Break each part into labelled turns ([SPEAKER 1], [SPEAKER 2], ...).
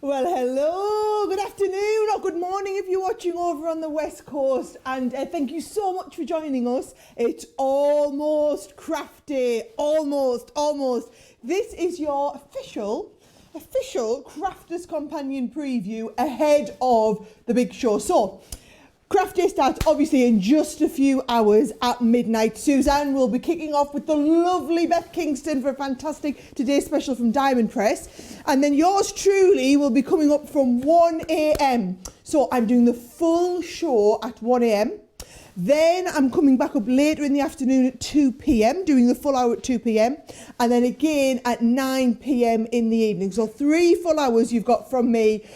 [SPEAKER 1] Well, hello, good afternoon or good morning if you're watching over on the West Coast, and thank you so much for joining us. It's almost craft day, almost. This is your official Crafters Companion preview ahead of the big show. So, Craft Day starts obviously in just a few hours at midnight. Suzanne will be kicking off with the lovely Beth Kingston for a fantastic Today's Special from Diamond Press. And then yours truly will be coming up from 1 a.m. So I'm doing the full show at 1 a.m. Then I'm coming back up later in the afternoon at 2 p.m, doing the full hour at 2 p.m. And then again at 9 p.m. in the evening. So 3 full hours you've got from me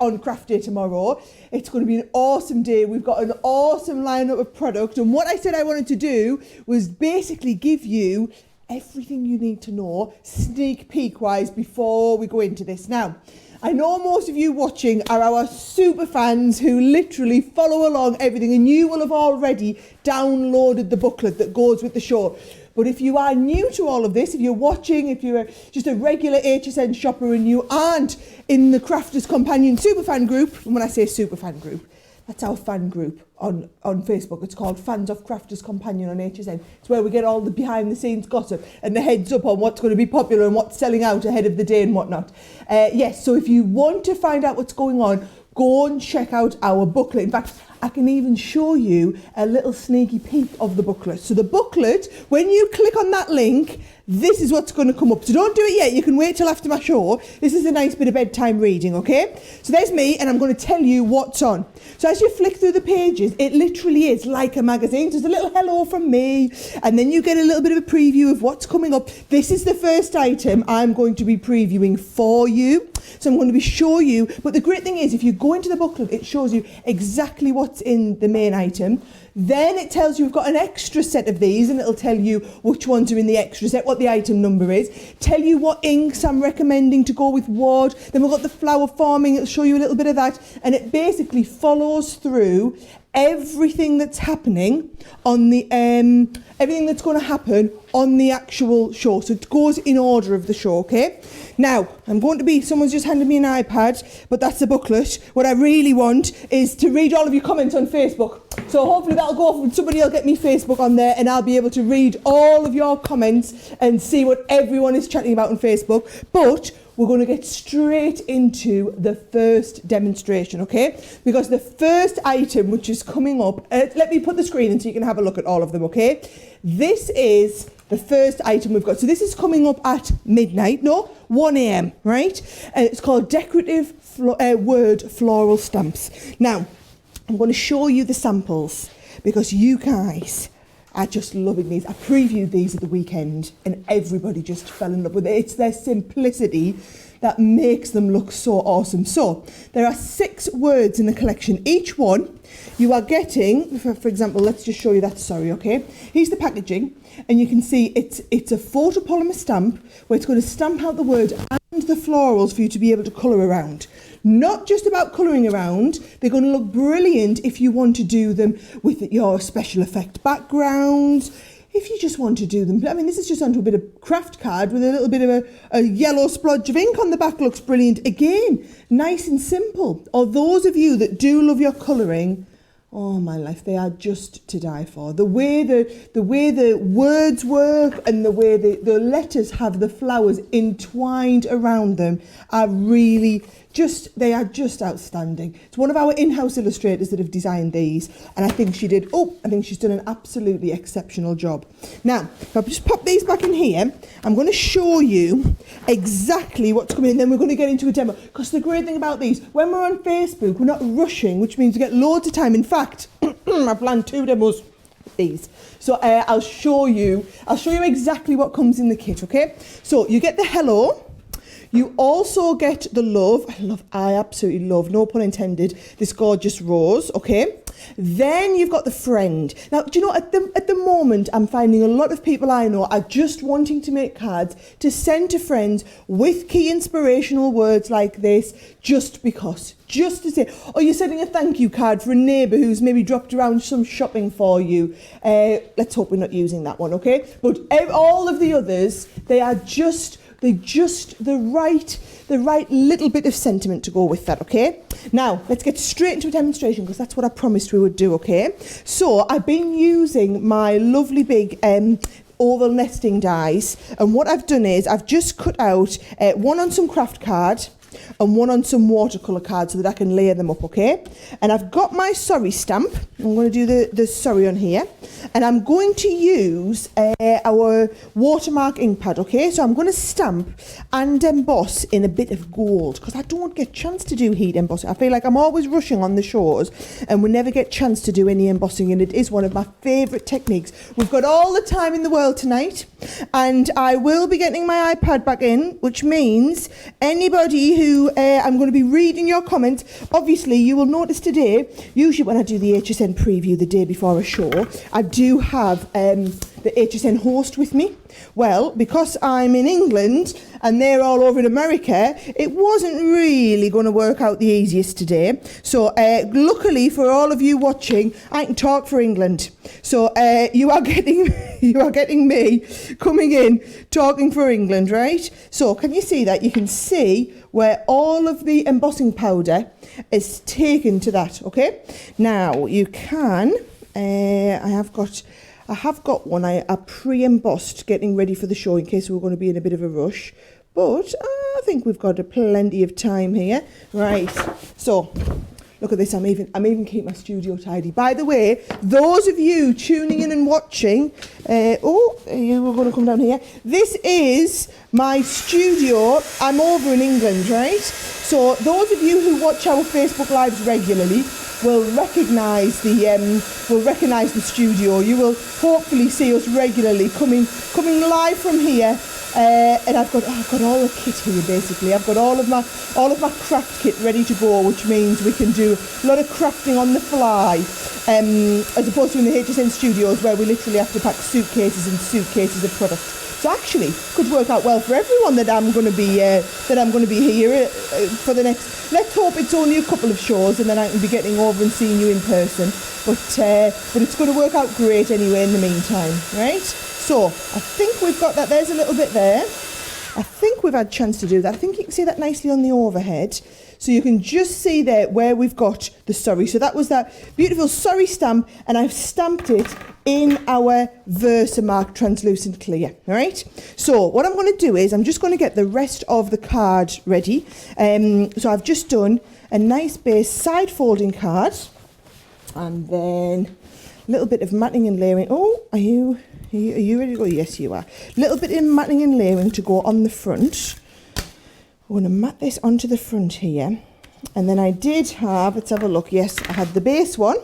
[SPEAKER 1] on Craft Day tomorrow. It's going to be an awesome day. We've got an awesome lineup of product. And what I said I wanted to do was basically give you everything you need to know, sneak peek wise, before we go into this. Now, I know most of you watching are our super fans who literally follow along everything, and you will have already downloaded the booklet that goes with the show. But if you are new to all of this, if you're watching, if you're just a regular HSN shopper and you aren't in the Crafters Companion Superfan group, and when I say Superfan group, that's our fan group on Facebook. It's called Fans of Crafters Companion on HSN. It's where we get all the behind the scenes gossip and the heads up on what's going to be popular and what's selling out ahead of the day and whatnot. Yes, so if you want to find out what's going on, go and check out our booklet. In fact, I can even show you a little sneaky peek of the booklet. So the booklet, when you click on that link, this is what's going to come up. So don't do it yet. You can wait till after my show. This is a nice bit of bedtime reading, okay? So there's me, and I'm going to tell you what's on. So as you flick through the pages, it literally is like a magazine. So there's a little hello from me, and then you get a little bit of a preview of what's coming up. This is the first item I'm going to be previewing for you. So I'm going to be showing you, but the great thing is if you go into the booklet, it shows you exactly what's in the main item. Then it tells you we've got an extra set of these, and it'll tell you which ones are in the extra set, what the item number is, tell you what inks I'm recommending to go with what. Then we've got the flower forming, it'll show you a little bit of that, and it basically follows through everything that's happening on the everything that's going to happen on the actual show. So it goes in order of the show, okay? Now, someone's just handed me an iPad, but that's the booklet. What I really want is to read all of your comments on Facebook. So hopefully that'll go off, somebody will get me Facebook on there, and I'll be able to read all of your comments and see what everyone is chatting about on Facebook. But we're going to get straight into the first demonstration, okay? Because the first item which is coming up, let me put the screen in so you can have a look at all of them, okay? This is the first item we've got. So this is coming up at midnight, 1 a.m, right? And it's called Decorative Word Floral Stamps. Now, I'm going to show you the samples because you guys are just loving these. I previewed these at the weekend and everybody just fell in love with it. It's their simplicity that makes them look so awesome. So there are 6 words in the collection. Each one you are getting, for example, let's just show you that, okay? Here's the packaging, and you can see it's a photopolymer stamp where it's going to stamp out the word and the florals for you to be able to colour around. Not just about colouring around, they're going to look brilliant if you want to do them with your special effect backgrounds. If you just want to do them, I mean, this is just onto a bit of craft card with a little bit of a yellow splodge of ink on the back, looks brilliant. Again, nice and simple. Or those of you that do love your colouring, oh my life, they are just to die for. The way the words work and the way the letters have the flowers entwined around them are really they are just outstanding. It's one of our in-house illustrators that have designed these, and I think she's done an absolutely exceptional job. Now, if I just pop these back in here, I'm going to show you exactly what's coming in, then we're going to get into a demo. Because the great thing about these, when we're on Facebook, we're not rushing, which means we get loads of time. In fact, I planned 2 demos with these. So I'll show you exactly what comes in the kit, okay? So you get the hello. You also get the love. I absolutely love, no pun intended, this gorgeous rose, okay? Then you've got the friend. Now, do you know, at the moment, I'm finding a lot of people I know are just wanting to make cards to send to friends with key inspirational words like this, just because. Just to say, or you're sending a thank you card for a neighbour who's maybe dropped around some shopping for you. Let's hope we're not using that one, okay? But all of the others, they're just the right the right little bit of sentiment to go with that, okay? Now, let's get straight into a demonstration because that's what I promised we would do, okay? So, I've been using my lovely big oval nesting dies, and what I've done is I've just cut out one on some craft card and one on some watercolour card so that I can layer them up, okay? And I've got my sorry stamp. I'm going to do the sorry on here. And I'm going to use our watermark ink pad, okay? So I'm going to stamp and emboss in a bit of gold because I don't get a chance to do heat embossing. I feel like I'm always rushing on the shows and we never get a chance to do any embossing, and it is one of my favourite techniques. We've got all the time in the world tonight, and I will be getting my iPad back in, which means anybody who I'm going to be reading your comments. Obviously, you will notice today, usually when I do the HSN preview the day before a show, I do have the HSN host with me. Well, because I'm in England and they're all over in America, it wasn't really going to work out the easiest today. So luckily for all of you watching, I can talk for England. So you are getting me coming in talking for England, right? So can you see that? You can see where all of the embossing powder is taken to that, okay? Now you can, I have got one I pre-embossed getting ready for the show in case we're going to be in a bit of a rush, but I think we've got plenty of time here. Right, so look at this, I'm even keeping my studio tidy. By the way, those of you tuning in and watching, you were going to come down here. This is my studio. I'm over in England, right? So those of you who watch our Facebook Lives regularly will recognise the studio. You will hopefully see us regularly coming live from here. And I've got all the kit here basically. I've got all of my craft kit ready to go, which means we can do a lot of crafting on the fly, as opposed to in the HSN studios where we literally have to pack suitcases and suitcases of product. So actually, could work out well for everyone that I'm going to be here for the next. Let's hope it's only a couple of shows, and then I can be getting over and seeing you in person. But it's going to work out great anyway in the meantime, right? So I think we've got that. There's a little bit there. I think we've had a chance to do that. I think you can see that nicely on the overhead. So you can just see there where we've got the sorry. So that was that beautiful sorry stamp, and I've stamped it in our Versamark translucent clear. All right. So what I'm going to do is I'm just going to get the rest of the card ready. So I've just done a nice base side folding card, and then a little bit of matting and layering. Oh, are you ready to go? Yes, you are. A little bit of matting and layering to go on the front. I'm going to mat this onto the front here. And then I did have, let's have a look. Yes, I had the base one.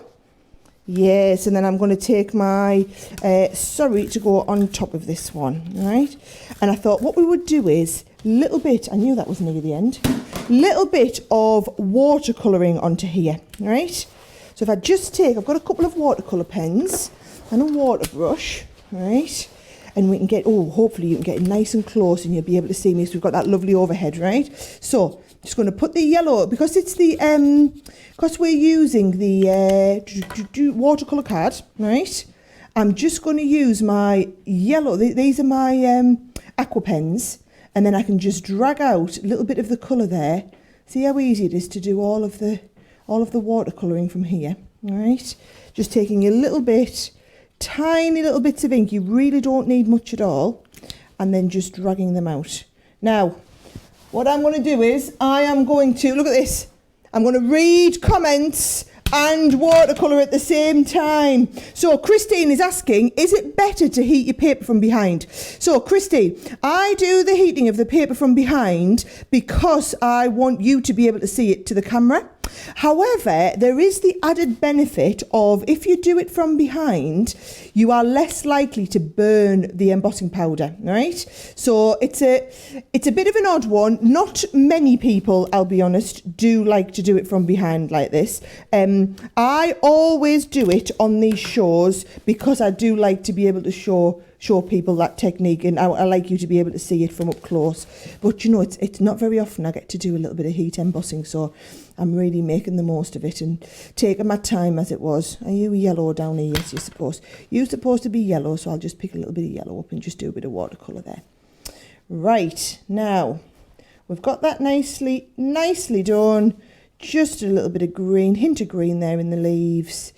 [SPEAKER 1] Yes, and then I'm going to take my sorry to go on top of this one, right? And I thought what we would do is a little bit, I knew that was near the end, little bit of watercolouring onto here, right? So if I just take, I've got a couple of watercolour pens and a water brush, right? And we can get, hopefully you can get nice and close and you'll be able to see me. So we've got that lovely overhead, right? So just going to put the yellow, because it's the, because we're using the watercolour card, right? I'm just going to use my yellow, these are my aqua pens, and then I can just drag out a little bit of the colour there. See how easy it is to do all of the watercolouring from here, all right? Just taking a little bit, tiny little bits of ink, you really don't need much at all, and then just dragging them out. Now, what I'm going to do is I am going to, look at this, I'm going to read comments and watercolour at the same time. So Christine is asking, is it better to heat your paper from behind? So Christine, I do the heating of the paper from behind because I want you to be able to see it to the camera. However, there is the added benefit of if you do it from behind, you are less likely to burn the embossing powder, right? So it's a bit of an odd one. Not many people, I'll be honest, do like to do it from behind like this. I always do it on these shows because I do like to be able to show people that technique, and I like you to be able to see it from up close. But you know, it's not very often I get to do a little bit of heat embossing, so I'm really making the most of it and taking my time as it was. Are you yellow down here? Yes, you're supposed to be yellow, so I'll just pick a little bit of yellow up and just do a bit of watercolour there. Right, now we've got that nicely done. Just a little bit of green, hint of green there in the leaves.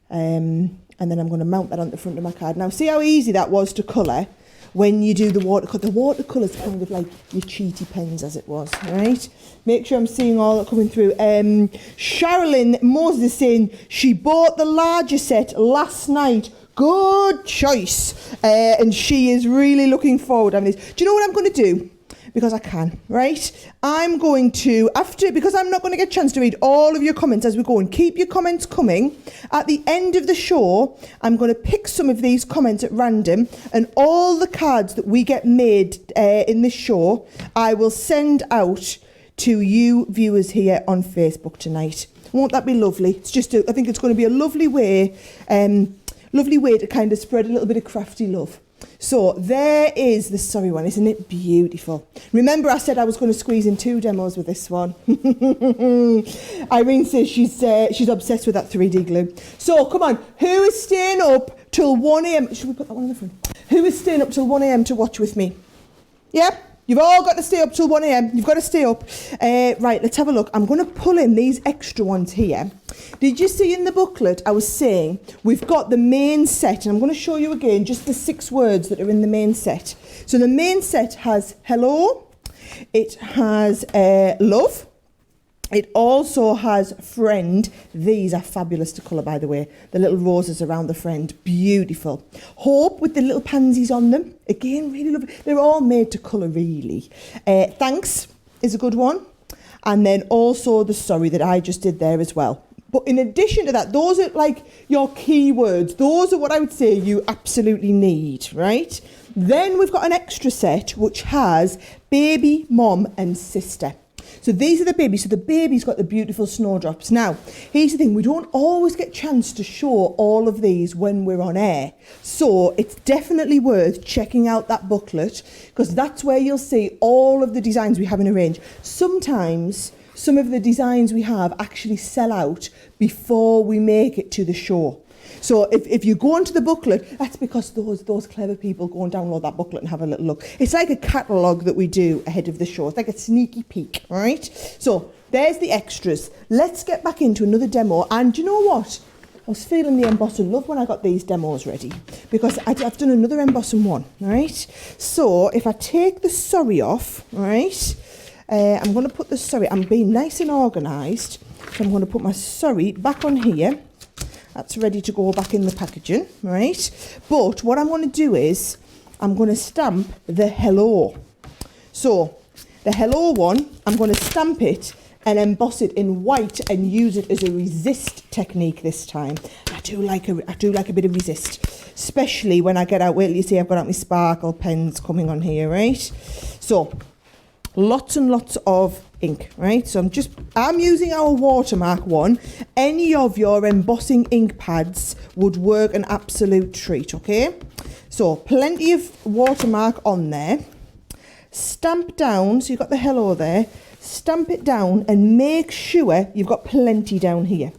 [SPEAKER 1] And then I'm going to mount that on the front of my card. Now, see how easy that was to colour when you do the watercolour. The watercolour's kind of like your cheaty pens, as it was, right? Make sure I'm seeing all that coming through. Sherilyn Moses is saying she bought the larger set last night. Good choice. And she is really looking forward to this. Do you know what I'm going to do? Because I can, right? I'm going to, because I'm not going to get a chance to read all of your comments as we go, and keep your comments coming. At the end of the show, I'm going to pick some of these comments at random, and all the cards that we get made in this show, I will send out to you viewers here on Facebook tonight. Won't that be lovely? It's just, I think it's going to be a lovely way to kind of spread a little bit of crafty love. So there is the sorry one, isn't it beautiful? Remember I said I was going to squeeze in 2 demos with this one. Irene says she's obsessed with that 3D glue. So come on, who is staying up till 1 a.m? Should we put that one on the front? Who is staying up till 1 a.m. to watch with me? Yeah? You've all got to stay up till 1 a.m. You've got to stay up. Right, let's have a look. I'm going to pull in these extra ones here. Did you see in the booklet I was saying we've got the main set, and I'm going to show you again just the 6 words that are in the main set. So the main set has hello, it has love, it also has friend. These are fabulous to colour, by the way. The little roses around the friend, beautiful. Hope with the little pansies on them. Again, really lovely. They're all made to colour, really. Thanks is a good one. And then also the sorry that I just did there as well. But in addition to that, those are like your keywords. Those are what I would say you absolutely need, right? Then we've got an extra set which has baby, mom and sister. So these are the babies. So the baby's got the beautiful snowdrops. Now, here's the thing. We don't always get a chance to show all of these when we're on air. So it's definitely worth checking out that booklet, because that's where you'll see all of the designs we have in a range. Sometimes some of the designs we have actually sell out before we make it to the show. So if you go onto the booklet, that's because those clever people go and download that booklet and have a little look. It's like a catalogue that we do ahead of the show. It's like a sneaky peek, right? So there's the extras. Let's get back into another demo. And do you know what? I was feeling the embossing love when I got these demos ready, because I've done another embossing one, right? So if I take the sorry off, right, I'm going to put the sorry. I'm being nice and organised. So I'm going to put my sorry back on here. That's ready to go back in the packaging, right? But what I'm going to do is I'm going to stamp the hello. So the hello one, I'm going to stamp it and emboss it in white and use it as a resist technique this time. I do like a bit of resist, especially when I get out. Wait till you see I've got out my sparkle pens coming on here, right? So lots and lots of ink, right? So I'm using our watermark one. Any of your embossing ink pads would work an absolute treat, okay? So plenty of watermark on there. Stamp down, so you've got the hello there. Stamp it down and make sure you've got plenty down here.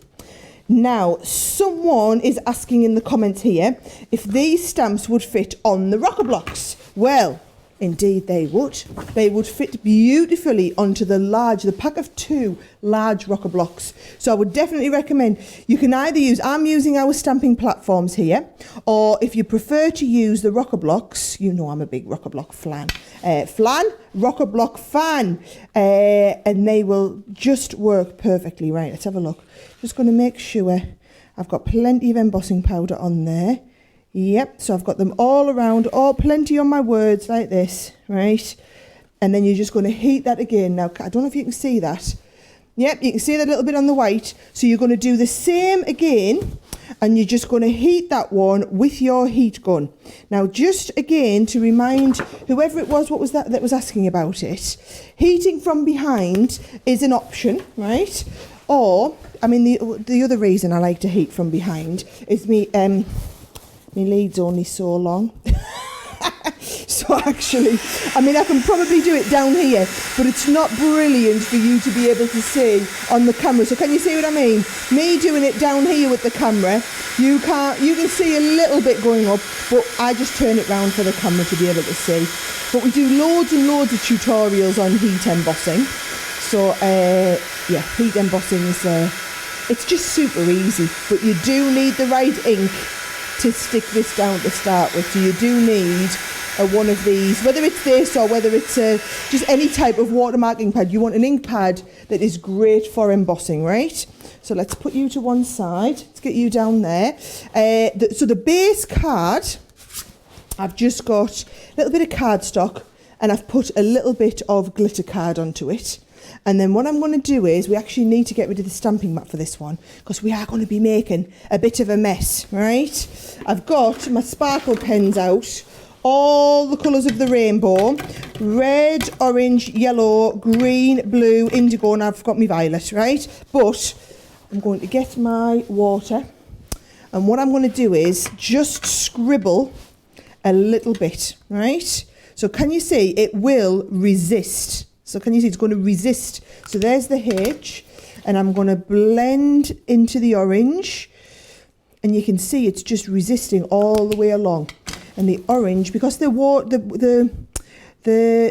[SPEAKER 1] Now, someone is asking in the comments here if these stamps would fit on the rocker blocks. Well, indeed they would. They would fit beautifully onto the pack of 2 large rocker blocks. So I would definitely recommend you can either use, I'm using our stamping platforms here, or if you prefer to use the rocker blocks, you know I'm a big rocker block rocker block fan, and they will just work perfectly. Right, let's have a look. Just going to make sure I've got plenty of embossing powder on there. Yep, so I've got them all around, plenty on my words like this, right? And then you're just going to heat that again. Now, I don't know if you can see that. Yep, you can see that a little bit on the white. So you're going to do the same again, and you're just going to heat that one with your heat gun. Now, just again, to remind whoever it was, what was that was asking about it, heating from behind is an option, right? Or, I mean, the other reason I like to heat from behind is my lead's only so long. So actually, I mean, I can probably do it down here, but it's not brilliant for you to be able to see on the camera. So can you see what I mean? Me doing it down here with the camera, you can see a little bit going up, but I just turn it round for the camera to be able to see. But we do loads and loads of tutorials on heat embossing. So yeah, heat embossing is it's just super easy, but you do need the right ink to stick this down to start with. So you do need one of these, whether it's this or whether it's just any type of watermarking pad. You want an ink pad that is great for embossing, right? So let's put you to one side. Let's get you down there. So the base card, I've just got a little bit of cardstock and I've put a little bit of glitter card onto it. And then what I'm going to do is, we actually need to get rid of the stamping mat for this one because we are going to be making a bit of a mess, right? I've got my sparkle pens out, all the colours of the rainbow, red, orange, yellow, green, blue, indigo, and I've got my violet, right? But I'm going to get my water, and what I'm going to do is just scribble a little bit, right? So can you see it will resist? So can you see it's going to resist? So there's the H, and I'm going to blend into the orange, and you can see it's just resisting all the way along. And the orange, because the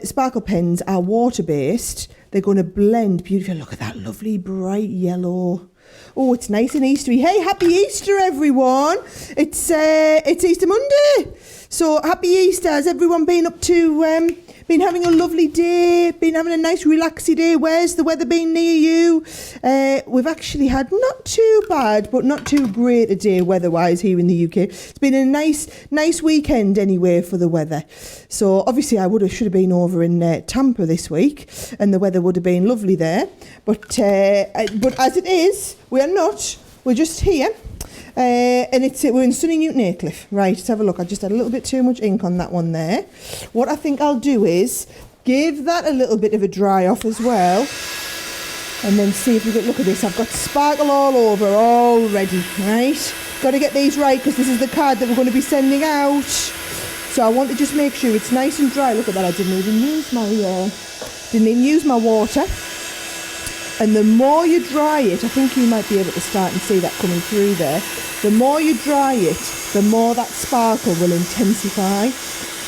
[SPEAKER 1] sparkle pens are water based, they're going to blend beautifully. Look at that lovely bright yellow. Oh, it's nice and Eastery. Hey, happy Easter, everyone! It's Easter Monday, so happy Easter. Has everyone been up to? Been having a lovely day, been having a nice relaxy day. Where's the weather been near you? We've actually had not too bad, but not too great a day weather-wise here in the UK. It's been a nice weekend anyway for the weather. So obviously I should have been over in Tampa this week, and the weather would have been lovely there. But as it is, we are not. We're just here. And we're in sunny Newton Aycliffe. Right, let's have a look. I just had a little bit too much ink on that one there. What I think I'll do is give that a little bit of a dry off as well, and then see if we can look at this. I've got sparkle all over already, right? Got to get these right because this is the card that we're going to be sending out. So I want to just make sure it's nice and dry. Look at that. I didn't even use my water. And the more you dry it, I think you might be able to start and see that coming through there. The more you dry it, the more that sparkle will intensify,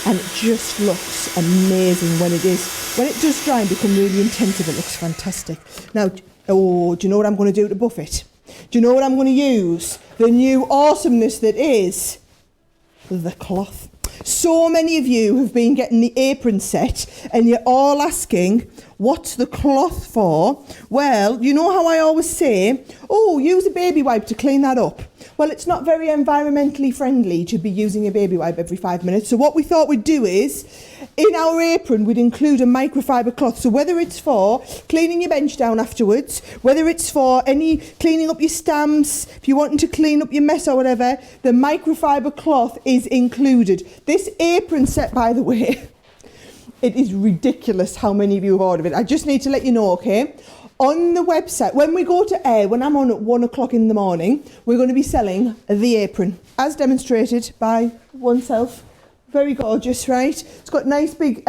[SPEAKER 1] and it just looks amazing when it is. When it does dry and become really intensive, it looks fantastic. Now, do you know what I'm going to do to buff it? Do you know what I'm going to use? The new awesomeness that is the cloth. So many of you have been getting the apron set and you're all asking, what's the cloth for? Well, you know how I always say, oh, use a baby wipe to clean that up. Well, it's not very environmentally friendly to be using a baby wipe every 5 minutes. So what we thought we'd do is, in our apron, we'd include a microfiber cloth. So whether it's for cleaning your bench down afterwards, whether it's for any cleaning up your stamps, if you're wanting to clean up your mess or whatever, the microfiber cloth is included. This apron set, by the way, it is ridiculous how many of you have ordered it. I just need to let you know, okay? On the website, when we go to air, when I'm on at 1 o'clock in the morning, we're going to be selling the apron, as demonstrated by oneself. Very gorgeous, right? It's got nice big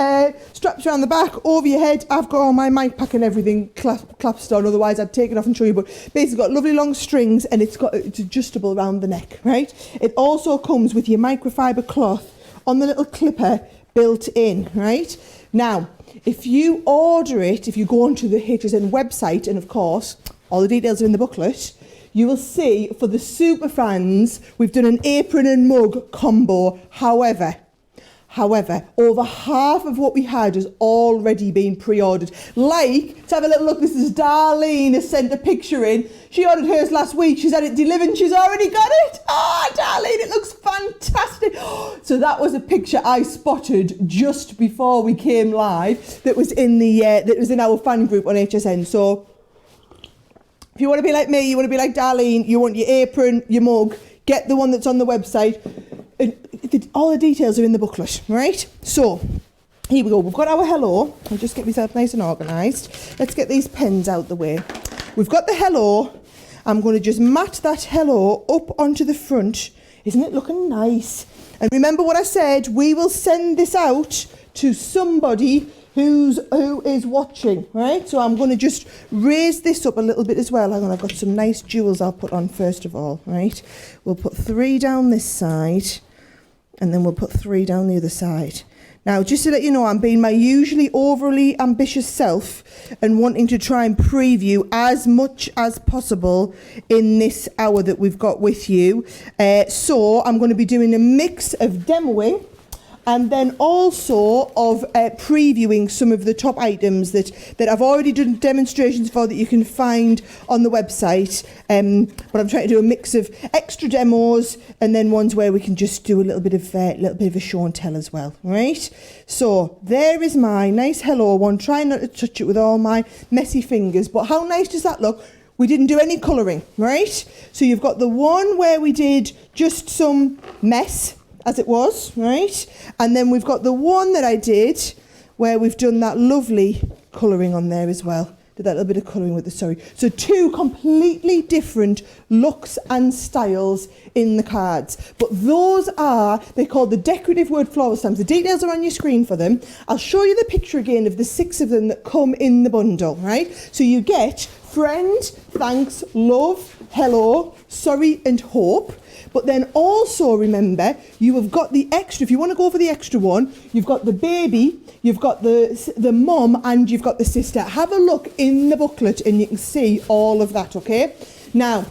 [SPEAKER 1] straps around the back, over your head. I've got all my mic pack and everything clasped on, otherwise I'd take it off and show you. But basically got lovely long strings, and it's adjustable around the neck, right? It also comes with your microfiber cloth on the little clipper built in, right? Now, if you order it, if you go onto the HSN website, and of course, all the details are in the booklet, you will see for the super fans, we've done an apron and mug combo. However, over half of what we had has already been pre-ordered. Like, let's have a little look. This is Darlene has sent a picture in. She ordered hers last week. She's had it delivered and she's already got it. Oh, Darlene, it looks fantastic. So that was a picture I spotted just before we came live that was in our fan group on HSN. So if you want to be like me, you want to be like Darlene, you want your apron, your mug, get the one that's on the website. And all the details are in the booklet, right? So, here we go. We've got our hello. I'll just get myself nice and organised. Let's get these pens out the way. We've got the hello. I'm going to just mat that hello up onto the front. Isn't it looking nice? And remember what I said, we will send this out to somebody who is watching, right? So I'm going to just raise this up a little bit as well. Hang on, I've got some nice jewels I'll put on first of all, right? We'll put 3 down this side, and then we'll put 3 down the other side. Now, just to let you know, I'm being my usually overly ambitious self and wanting to try and preview as much as possible in this hour that we've got with you. So I'm going to be doing a mix of demoing and then also of previewing some of the top items that I've already done demonstrations for that you can find on the website. But I'm trying to do a mix of extra demos and then ones where we can just do a little bit of a show and tell as well, right? So there is my nice hello one. Trying not to touch it with all my messy fingers, but how nice does that look? We didn't do any colouring, right? So you've got the one where we did just some mess, as it was, right? And then we've got the one that I did where we've done that lovely colouring on there as well. Did that little bit of colouring with the, sorry. So 2 completely different looks and styles in the cards. But those are, they're called the decorative word floral stamps. The details are on your screen for them. I'll show you the picture again of the 6 of them that come in the bundle, right? So you get friend, thanks, love, hello, sorry and hope. But then also remember, you have got the extra, if you want to go for the extra one, you've got the baby, you've got the mum, and you've got the sister. Have a look in the booklet and you can see all of that, okay? Now,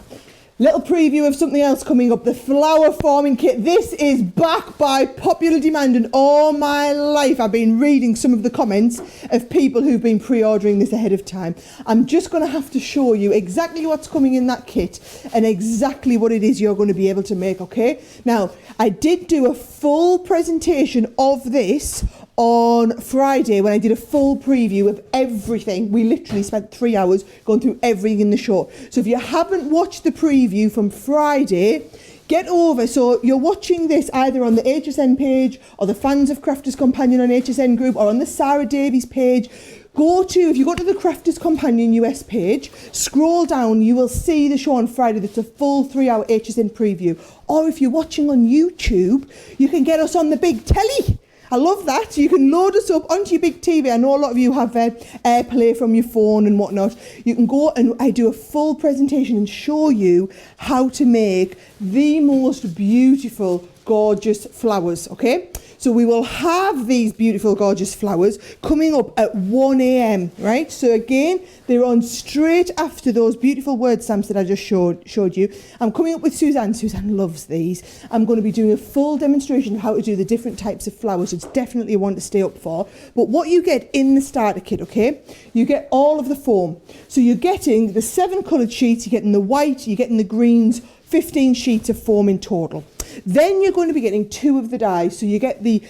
[SPEAKER 1] little preview of something else coming up, the flower forming kit. This is back by popular demand, and all my life I've been reading some of the comments of people who've been pre-ordering this ahead of time. I'm just going to have to show you exactly what's coming in that kit and exactly what it is you're going to be able to make, okay? Now, I did do a full presentation of this on Friday when I did a full preview of everything. We literally spent 3 hours going through everything in the show. So if you haven't watched the preview from Friday, get over. So you're watching this either on the HSN page or the Fans of Crafters Companion on HSN group or on the Sara Davies page. If you go to the Crafters Companion US page, scroll down, you will see the show on Friday. That's a full 3-hour HSN preview. Or if you're watching on YouTube, you can get us on the big telly. I love that. You can load us up onto your big TV. I know a lot of you have AirPlay from your phone and whatnot. You can go and I do a full presentation and show you how to make the most beautiful, gorgeous flowers, okay? So we will have these beautiful, gorgeous flowers coming up at 1 a.m, right? So again, they're on straight after those beautiful word stamps that I just showed you. I'm coming up with Suzanne. Suzanne loves these. I'm going to be doing a full demonstration of how to do the different types of flowers. It's definitely one to stay up for. But what you get in the starter kit, okay? You get all of the foam. So you're getting the 7 coloured sheets, you're getting the white, you're getting the greens, 15 sheets of foam in total. Then you're going to be getting 2 of the dyes. So you get the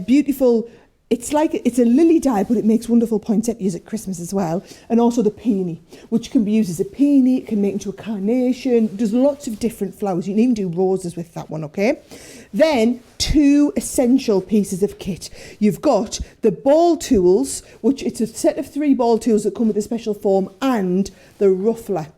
[SPEAKER 1] beautiful, it's a lily dye, but it makes wonderful poinsettias at Christmas as well. And also the peony, which can be used as a peony. It can make into a carnation. There's lots of different flowers. You can even do roses with that one, okay? Then 2 essential pieces of kit. You've got the ball tools, which it's a set of 3 ball tools that come with a special foam, and the ruffler.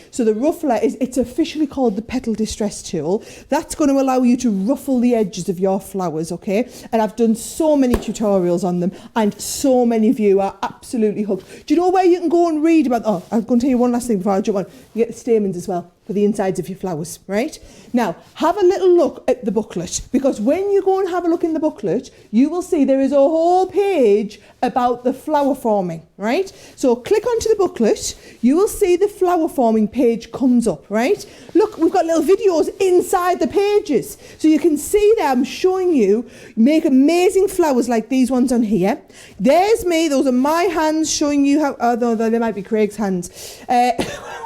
[SPEAKER 1] So the ruffler it's officially called the Petal Distress Tool. That's going to allow you to ruffle the edges of your flowers, okay? And I've done so many tutorials on them, and so many of you are absolutely hooked. Do you know where you can go and read about, oh, I'm going to tell you one last thing before I jump on. You get the stamens as well for the insides of your flowers, right? Now, have a little look at the booklet, because when you go and have a look in the booklet, you will see there is a whole page about the flower forming, right? So click onto the booklet, you will see the flower forming page comes up, right? Look, we've got little videos inside the pages. So you can see there, I'm showing you, make amazing flowers like these ones on here. There's me, those are my hands showing you how, although they might be Craig's hands.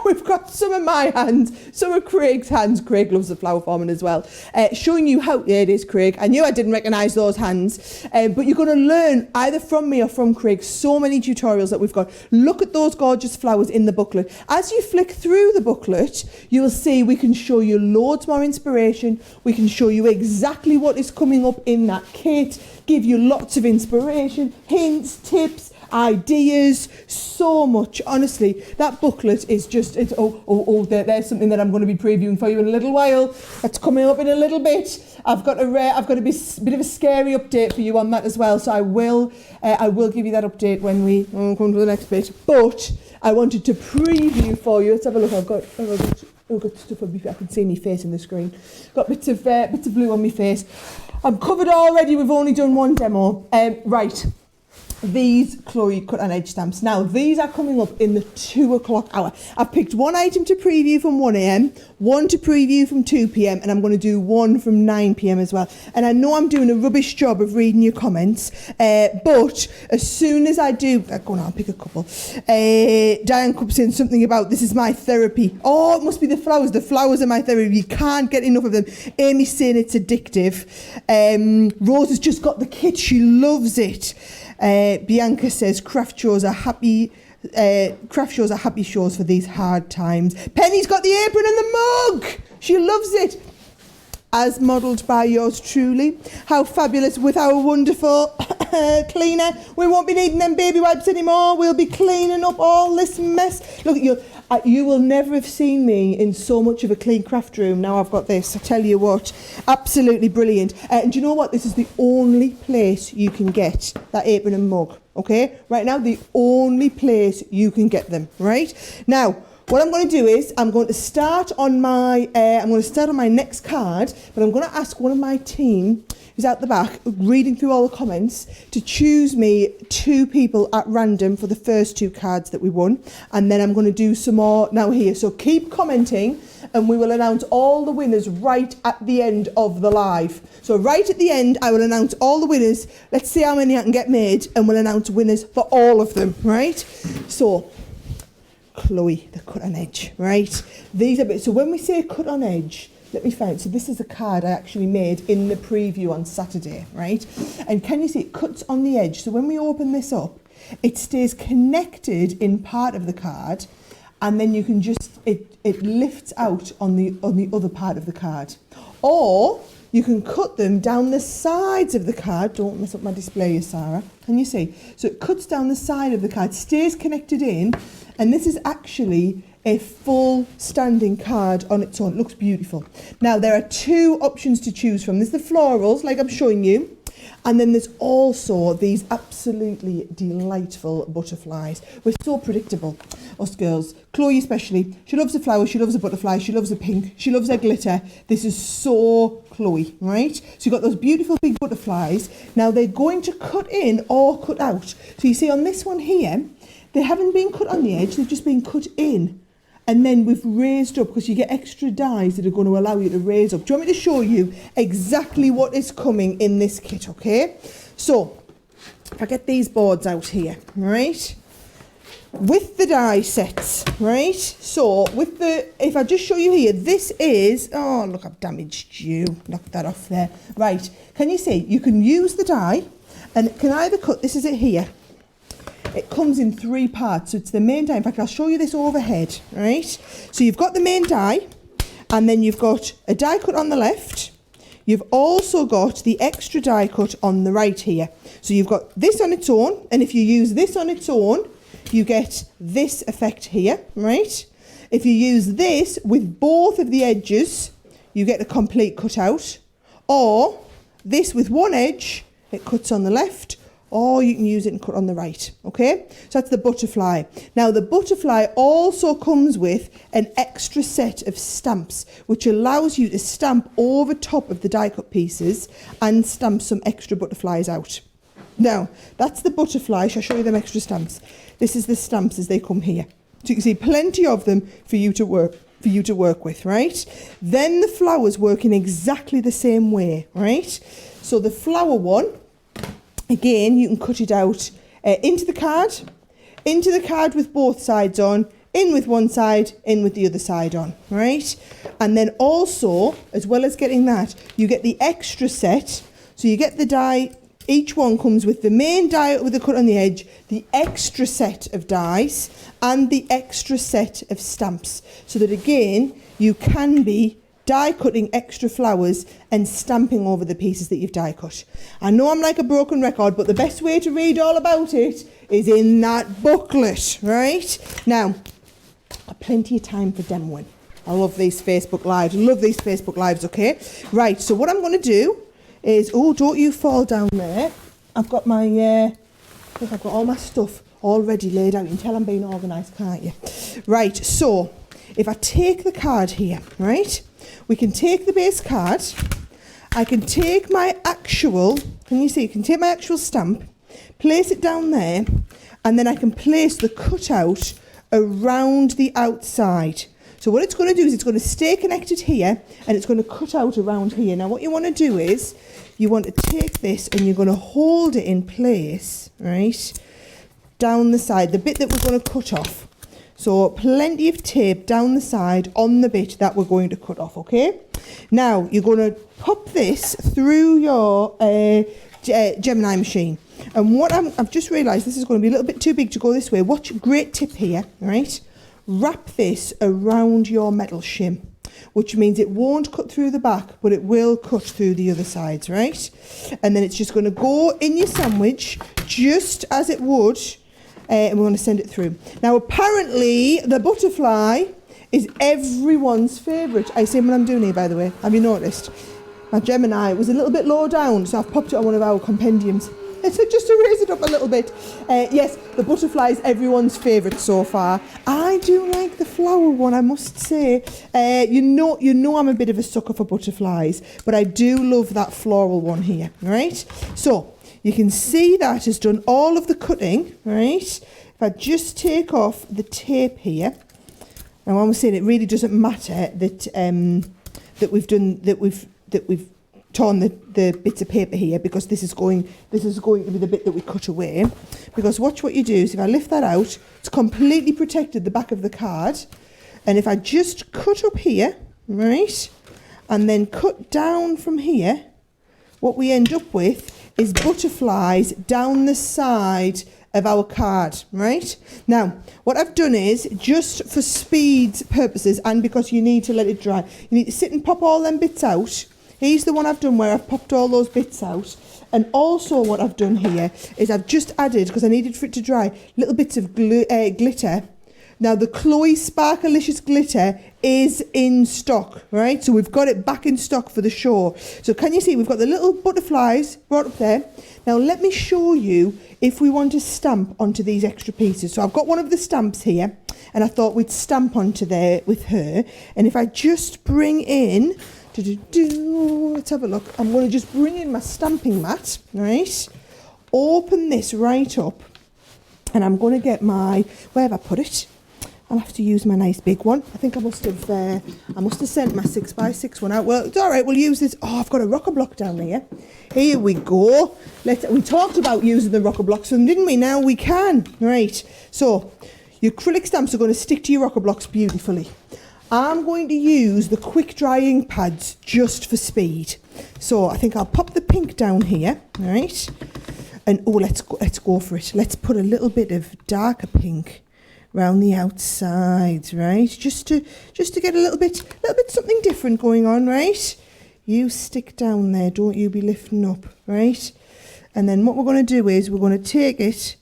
[SPEAKER 1] We've got some of my hands, some of Craig's hands. Craig loves the flower forming as well. Showing you how, yeah, it is Craig. I knew I didn't recognise those hands. But you're going to learn either from me or from Craig so many tutorials that we've got. Look at those gorgeous flowers in the booklet. As you flick through the booklet, you'll see we can show you loads more inspiration. We can show you exactly what is coming up in that kit, give you lots of inspiration, hints, tips, ideas, so much. Honestly, that booklet is just, it's, there's something that I'm going to be previewing for you in a little while. That's coming up in a little bit. I've got a bit of a scary update for you on that as well. So I will give you that update when we come to the next bit. But I wanted to preview for you. Let's have a look. I've got stuff on me. I can see my face in the screen. Got bits of blue on my face. I'm covered already. We've only done one demo. Right. These Chloe cut and edge stamps. Now, these are coming up in the 2 o'clock hour. I've picked one item to preview from 1 a.m, one to preview from 2 p.m, and I'm going to do one from 9 p.m. as well. And I know I'm doing a rubbish job of reading your comments, but as soon as I do, go on, I'll pick a couple. Diane Cup saying something about this is my therapy. Oh, it must be the flowers. The flowers are my therapy. You can't get enough of them. Amy's saying it's addictive. Rose has just got the kit. She loves it. Bianca says craft shows are happy shows for these hard times. Penny's got the apron and the mug. She loves it. As modelled by yours truly. How fabulous with our wonderful cleaner. We won't be needing them baby wipes anymore. We'll be cleaning up all this mess. Look at you. You will never have seen me in so much of a clean craft room. Now I've got this, I tell you what, absolutely brilliant. And do you know what? This is the only place you can get that apron and mug, okay? Right now, the only place you can get them, right? Now, what I'm going to do is I'm going to start on my next card, but I'm going to ask one of my team who's out the back reading through all the comments to choose me 2 people at random for the first 2 cards that we won, and then I'm going to do some more now here. So keep commenting and we will announce all the winners right at the end of the live. So right at the end I will announce all the winners. Let's see how many I can get made and we'll announce winners for all of them, right? So Chloe, the cut on edge, right? These are so when we say cut on edge, let me find. So this is a card I actually made in the preview on Saturday, right? And can you see it cuts on the edge? So when we open this up, it stays connected in part of the card, and then you can just it lifts out on the other part of the card. Or you can cut them down the sides of the card. Don't mess up my display, Sarah. Can you see? So it cuts down the side of the card, stays connected in, and this is actually a full standing card on its own. It looks beautiful. Now, there are 2 options to choose from. There's the florals, like I'm showing you, and then there's also these absolutely delightful butterflies. We're so predictable, us girls. Chloe especially. She loves a flower, she loves a butterfly, she loves a pink, she loves a glitter. This is so Chloe, right? So you've got those beautiful big butterflies. Now, they're going to cut in or cut out. So you see on this one here, they haven't been cut on the edge, they've just been cut in. And then we've raised up, because you get extra dies that are going to allow you to raise up. Do you want me to show you exactly what is coming in this kit, okay? So, if I get these boards out here, right? With the die sets, right? So, if I just show you here, this is, oh, look, I've damaged you. Knock that off there. Right, can you see? You can use the die, and it can either cut, this is it here. It comes in 3 parts, so it's the main die. In fact, I'll show you this overhead, right? So you've got the main die, and then you've got a die cut on the left. You've also got the extra die cut on the right here. So you've got this on its own, and if you use this on its own, you get this effect here, right? If you use this with both of the edges, you get a complete cutout. Or this with one edge, it cuts on the left, or you can use it and cut on the right, okay? So that's the butterfly. Now, the butterfly also comes with an extra set of stamps, which allows you to stamp over top of the die cut pieces and stamp some extra butterflies out. Now, that's the butterfly. Shall I show you them extra stamps? This is the stamps as they come here. So you can see plenty of them for you to work with, right? Then the flowers work in exactly the same way, right? So the flower one, again, you can cut it out into the card with both sides on, in with one side, in with the other side on, right? And then also, as well as getting that, you get the extra set. So you get the die, each one comes with the main die with the cut on the edge, the extra set of dies, and the extra set of stamps. So that again, you can be die cutting extra flowers and stamping over the pieces that you've die cut. I know I'm like a broken record, but the best way to read all about it is in that booklet, right? Now, plenty of time for demoing. I love these Facebook Lives, okay? Right, so what I'm going to do is, oh, don't you fall down there. I've got my, I think I've got all my stuff already laid out. You can tell I'm being organised, can't you? Right, so if I take the card here, right, we can take the base card. I can take my actual, can you see, I can take my actual stamp, place it down there, and then I can place the cutout around the outside. So what it's going to do is it's going to stay connected here and it's going to cut out around here. Now what you want to do is you want to take this and you're going to hold it in place, right, down the side, the bit that we're going to cut off. So plenty of tape down the side on the bit that we're going to cut off, okay? Now you're going to pop this through your Gemini machine. And what I've just realised, this is going to be a little bit too big to go this way. Watch, great tip here, right? Wrap this around your metal shim, which means it won't cut through the back, but it will cut through the other sides, right? And then it's just going to go in your sandwich just as it would, and we're going to send it through. Now, apparently, the butterfly is everyone's favourite. I see what I'm doing here, by the way. Have you noticed? My Gemini was a little bit low down, so I've popped it on one of our compendiums. So just to raise it up a little bit. Yes, the butterfly is everyone's favourite so far. I do like the flower one, I must say. You know I'm a bit of a sucker for butterflies, but I do love that floral one here, right? So you can see that has done all of the cutting, right? If I just take off the tape here, now I'm saying it really doesn't matter that we've torn the bits of paper here, because this is going to be the bit that we cut away. Because watch what you do is if I lift that out, it's completely protected the back of the card. And if I just cut up here, right, and then cut down from here, what we end up with is butterflies down the side of our card, right? Now, what I've done is, just for speed purposes and because you need to let it dry, you need to sit and pop all them bits out. Here's the one I've done where I've popped all those bits out. And also what I've done here is I've just added, because I needed for it to dry, little bits of glitter. Now the Chloe Sparkalicious glitter is in stock, right? So we've got it back in stock for the show. So can you see we've got the little butterflies brought up there. Now let me show you if we want to stamp onto these extra pieces. So I've got one of the stamps here and I thought we'd stamp onto there with her. And if I just bring in, let's have a look. I'm going to just bring in my stamping mat, right? Open this right up, and I'm going to get my, where have I put it? I'll have to use my nice big one. I think I must have sent my 6x6 one out. Well, it's all right. We'll use this. Oh, I've got a rocker block down here. Here we go. We talked about using the rocker blocks, didn't we? Now we can. Right. So your acrylic stamps are going to stick to your rocker blocks beautifully. I'm going to use the quick drying pads just for speed. So I think I'll pop the pink down here, right? And oh, let's go for it. Let's put a little bit of darker pink around the outside, right? Just to get a little bit something different going on, right? You stick down there, don't you be lifting up, right? And then what we're going to do is we're going to take it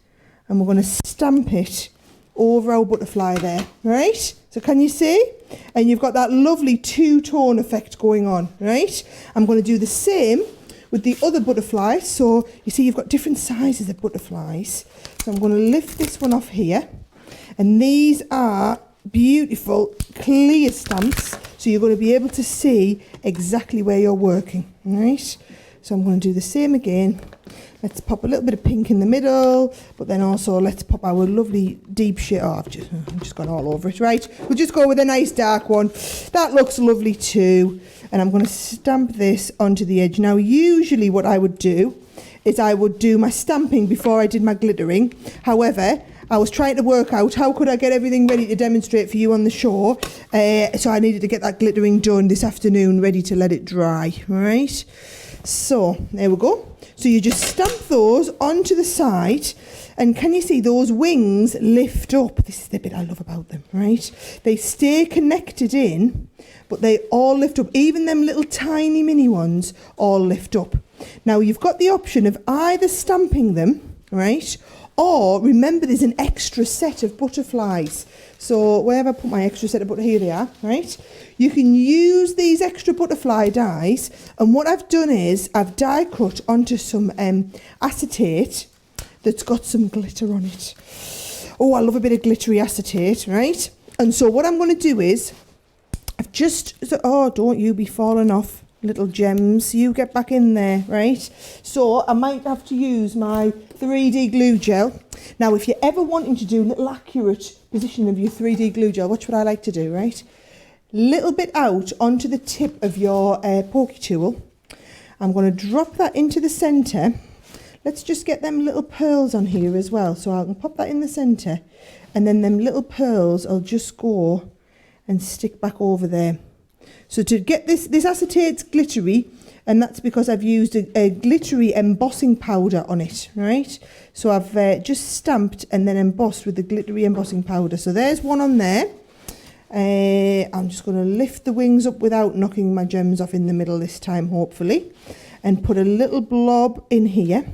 [SPEAKER 1] and we're going to stamp it over our butterfly there, right? So can you see? And you've got that lovely two-tone effect going on, right? I'm going to do the same with the other butterflies. So you see you've got different sizes of butterflies. So I'm going to lift this one off here. And these are beautiful clear stamps. So you're going to be able to see exactly where you're working, right? So I'm going to do the same again. Let's pop a little bit of pink in the middle, but then also let's pop our lovely deep shade. Oh, I've just gone all over it, right? We'll just go with a nice dark one. That looks lovely too. And I'm going to stamp this onto the edge. Now, usually what I would do is I would do my stamping before I did my glittering. However, I was trying to work out how could I get everything ready to demonstrate for you on the show. So I needed to get that glittering done this afternoon, ready to let it dry, right? So there we go. So you just stamp those onto the side, And can you see those wings lift up? This is the bit I love about them, right? They stay connected in, but they all lift up. Even them little tiny mini ones all lift up. Now you've got the option of either stamping them, right? Or remember, there's an extra set of butterflies. So where have I put my extra set of butterflies? Here they are, right? You can use these extra butterfly dies. And what I've done is I've die cut onto some acetate that's got some glitter on it. Oh, I love a bit of glittery acetate, right? And so what I'm going to do is, I've just, oh, don't you be falling off, little gems. You get back in there, right? So I might have to use my 3D glue gel. Now, if you're ever wanting to do a little accurate position of your 3D glue gel, watch what I like to do, right? Little bit out onto the tip of your pokey tool. I'm going to drop that into the centre. Let's just get them little pearls on here as well. So I can pop that in the centre, and then them little pearls I'll just go and stick back over there. So to get this acetate's glittery, and that's because I've used a glittery embossing powder on it, right? So I've just stamped and then embossed with the glittery embossing powder. So there's one on there. I'm just going to lift the wings up without knocking my gems off in the middle this time, hopefully, and put a little blob in here.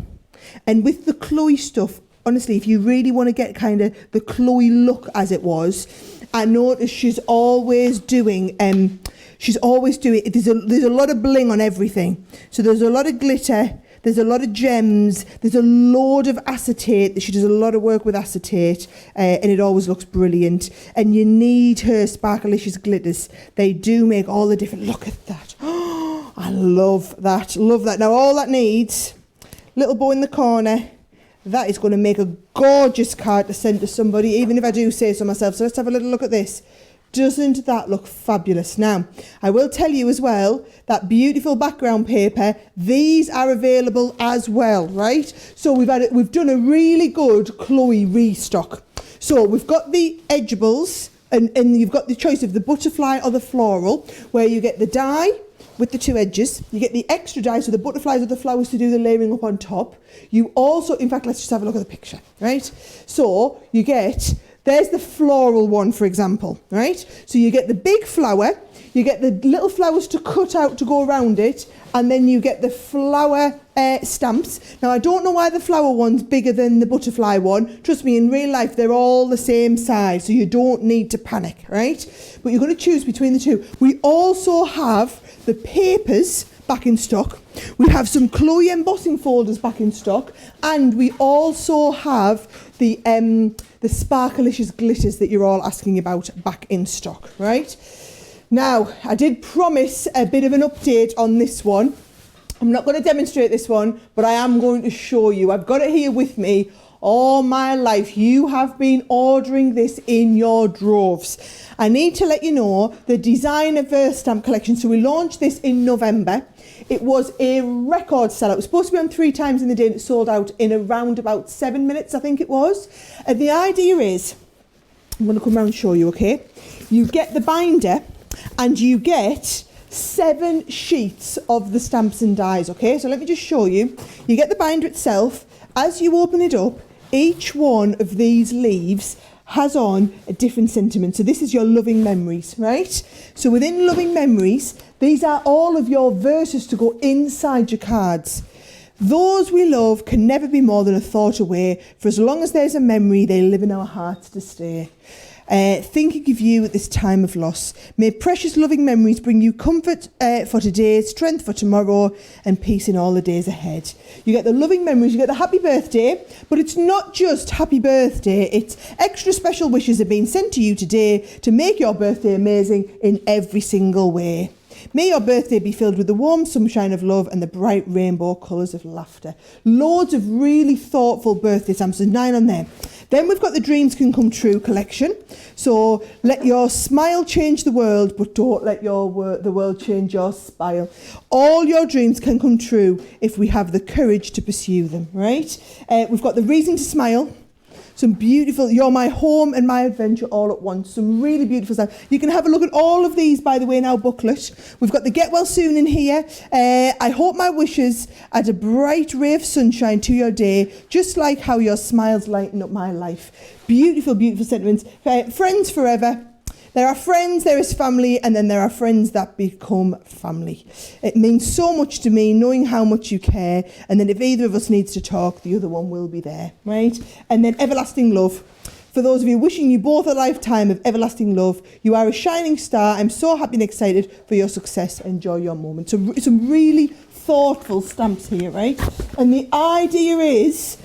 [SPEAKER 1] And with the Chloe stuff, honestly, if you really want to get kind of the Chloe look as it was, I notice she's always doing, there's a lot of bling on everything. So there's a lot of glitter, there's a lot of gems, there's a load of acetate. She does a lot of work with acetate, and it always looks brilliant. And you need her Sparkalicious glitters. They do make all the different, look at that. Oh, I love that, love that. Now all that needs, little bow in the corner. That is going to make a gorgeous card to send to somebody, even if I do say so myself. So let's have a little look at this. Doesn't that look fabulous? Now, I will tell you as well, that beautiful background paper, these are available as well, right? So we've done a really good Chloe restock. So we've got the edgeables, and you've got the choice of the butterfly or the floral, where you get the die with the two edges. You get the extra die, so the butterflies or the flowers to do the layering up on top. You also, in fact, let's just have a look at the picture, right? So you get, there's the floral one, for example, right? So you get the big flower, you get the little flowers to cut out to go around it, and then you get the flower stamps. Now, I don't know why the flower one's bigger than the butterfly one. Trust me, in real life, they're all the same size, so you don't need to panic, right? But you're going to choose between the two. We also have the papers back in stock. We have some Chloe embossing folders back in stock, and we also have the Sparkalicious glitters that you're all asking about back in stock, right? Now, I did promise a bit of an update on this one. I'm not going to demonstrate this one, but I am going to show you. I've got it here with me all my life. You have been ordering this in your droves. I need to let you know the designer verse stamp collection. So we launched this in November. It was a record sellout. It was supposed to be on 3 times in the day, and it sold out in around about 7 minutes, I think it was. And the idea is, I'm going to come around and show you, okay? You get the binder, and you get 7 sheets of the stamps and dies, okay? So let me just show you. You get the binder itself. As you open it up, each one of these leaves has on a different sentiment. So this is your loving memories, right? So within loving memories, these are all of your verses to go inside your cards. Those we love can never be more than a thought away. For as long as there's a memory, they live in our hearts to stay. Thinking of you at this time of loss. May precious loving memories bring you comfort for today, strength for tomorrow, and peace in all the days ahead. You get the loving memories, you get the happy birthday, but it's not just happy birthday, it's extra special wishes are being sent to you today to make your birthday amazing in every single way. May your birthday be filled with the warm sunshine of love and the bright rainbow colours of laughter. Loads of really thoughtful birthday stamps, there's 9 on there. Then we've got the Dreams Can Come True collection. So let your smile change the world, but don't let the world change your smile. All your dreams can come true if we have the courage to pursue them, right? We've got the Reason to Smile. Some beautiful, you're my home and my adventure all at once. Some really beautiful stuff. You can have a look at all of these, by the way, in our booklet. We've got the Get Well Soon in here. I hope my wishes add a bright ray of sunshine to your day, just like how your smiles lighten up my life. Beautiful, beautiful sentiments. Friends forever. There are friends, there is family, and then there are friends that become family. It means so much to me, knowing how much you care, and then if either of us needs to talk, the other one will be there, right? And then everlasting love. For those of you, wishing you both a lifetime of everlasting love. You are a shining star. I'm so happy and excited for your success. Enjoy your moment. So some really thoughtful stamps here, right? And the idea is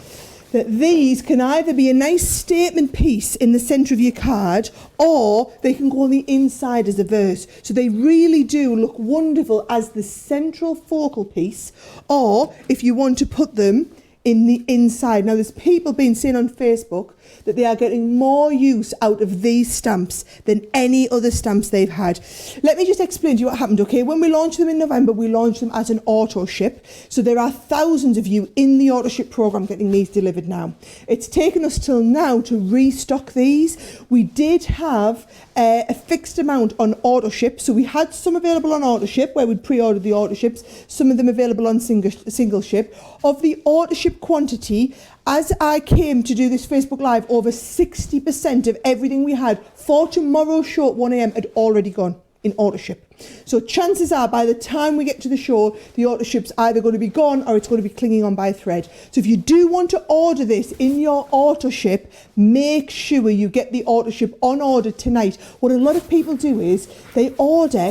[SPEAKER 1] that these can either be a nice statement piece in the centre of your card, or they can go on the inside as a verse. So they really do look wonderful as the central focal piece, or if you want to put them in the inside. Now, there's people been saying on Facebook that they are getting more use out of these stamps than any other stamps they've had. Let me just explain to you what happened, okay? When we launched them in November, we launched them as an auto ship. So there are thousands of you in the auto ship program getting these delivered now. It's taken us till now to restock these. We did have a fixed amount on auto ship. So we had some available on auto ship where we'd pre-ordered the auto ships, some of them available on single ship. Of the auto ship quantity, as I came to do this Facebook Live, over 60% of everything we had for tomorrow's show at 1 a.m. had already gone in auto ship. So chances are by the time we get to the show, the auto ship's either going to be gone or it's going to be clinging on by a thread. So if you do want to order this in your auto ship, make sure you get the auto ship on order tonight. What a lot of people do is they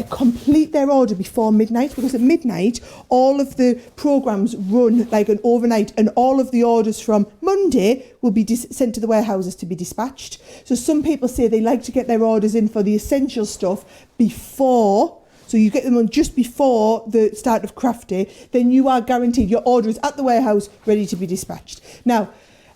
[SPEAKER 1] complete their order before midnight, because at midnight all of the programs run like an overnight, and all of the orders from Monday will be sent to the warehouses to be dispatched. So some people say they like to get their orders in for the essential stuff before. So you get them on just before the start of craft day, then you are guaranteed your order is at the warehouse ready to be dispatched. Now,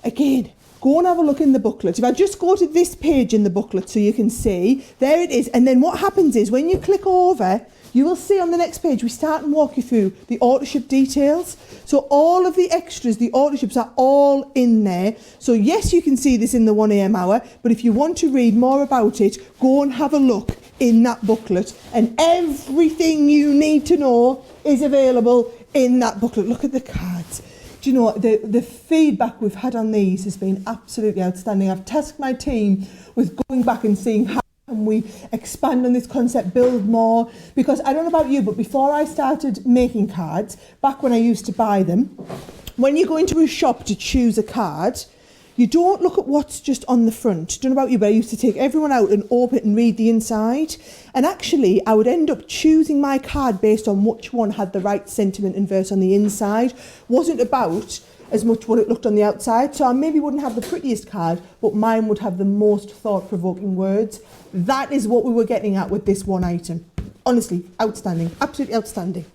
[SPEAKER 1] again, go and have a look in the booklet. If I just go to this page in the booklet so you can see, there it is. And then what happens is when you click over, you will see on the next page, we start and walk you through the auto ship details. So all of the extras, the auto ships are all in there. So yes, you can see this in the 1 a.m. hour, but if you want to read more about it, go and have a look in that booklet, and everything you need to know is available in that booklet. Look at the cards. Do you know, the feedback we've had on these has been absolutely outstanding. I've tasked my team with going back and seeing how can we expand on this concept, build more, because I don't know about you, but before I started making cards, back when I used to buy them, when you go into a shop to choose a card, you don't look at what's just on the front. Don't know about you, but I used to take everyone out and open it and read the inside. And actually, I would end up choosing my card based on which one had the right sentiment and verse on the inside. Wasn't about as much what it looked on the outside. So I maybe wouldn't have the prettiest card, but mine would have the most thought-provoking words. That is what we were getting at with this one item. Honestly, outstanding. Absolutely outstanding.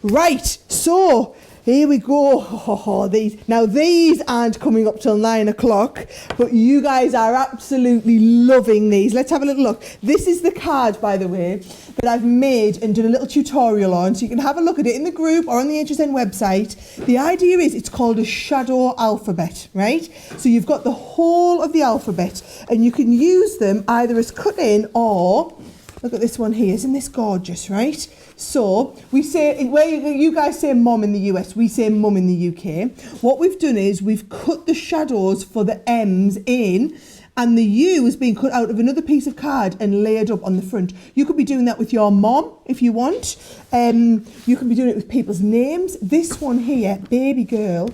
[SPEAKER 1] Right, so here we go. These aren't coming up till 9 o'clock, but you guys are absolutely loving these. Let's have a little look. This is the card, by the way, that I've made and done a little tutorial on, so you can have a look at it in the group or on the HSN website. The idea is it's called a shadow alphabet, right? So you've got the whole of the alphabet, and you can use them either as cut in or, look at this one here. Isn't this gorgeous, right? So we say, where you guys say mum in the US, we say mum in the UK. What we've done is we've cut the shadows for the M's in, and the U is being cut out of another piece of card and layered up on the front. You could be doing that with your mom if you want. You can be doing it with people's names. This one here, baby girl,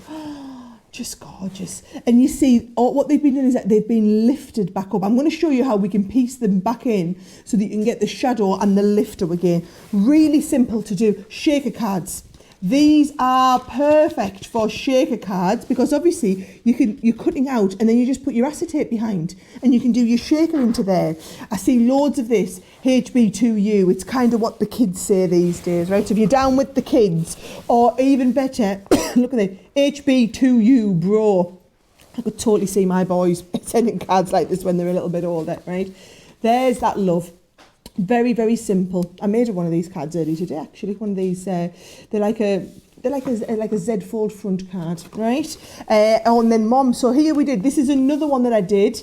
[SPEAKER 1] just gorgeous. And you see, what they've been doing is that they've been lifted back up. I'm going to show you how we can piece them back in so that you can get the shadow and the lifter again. Really simple to do. Shaker cards. These are perfect for shaker cards because obviously you're cutting out and then you just put your acetate behind and you can do your shaker into there. I see loads of this, HB2U. It's kind of what the kids say these days, right? So if you're down with the kids, or even better, look at it, HB2U bro. I could totally see my boys sending cards like this when they're a little bit older, right? There's that love. Very, very simple. I made one of these cards earlier today, actually. One of these, they're like a they're like a Z fold front card, right? And then Mom, so here we did, this is another one that I did.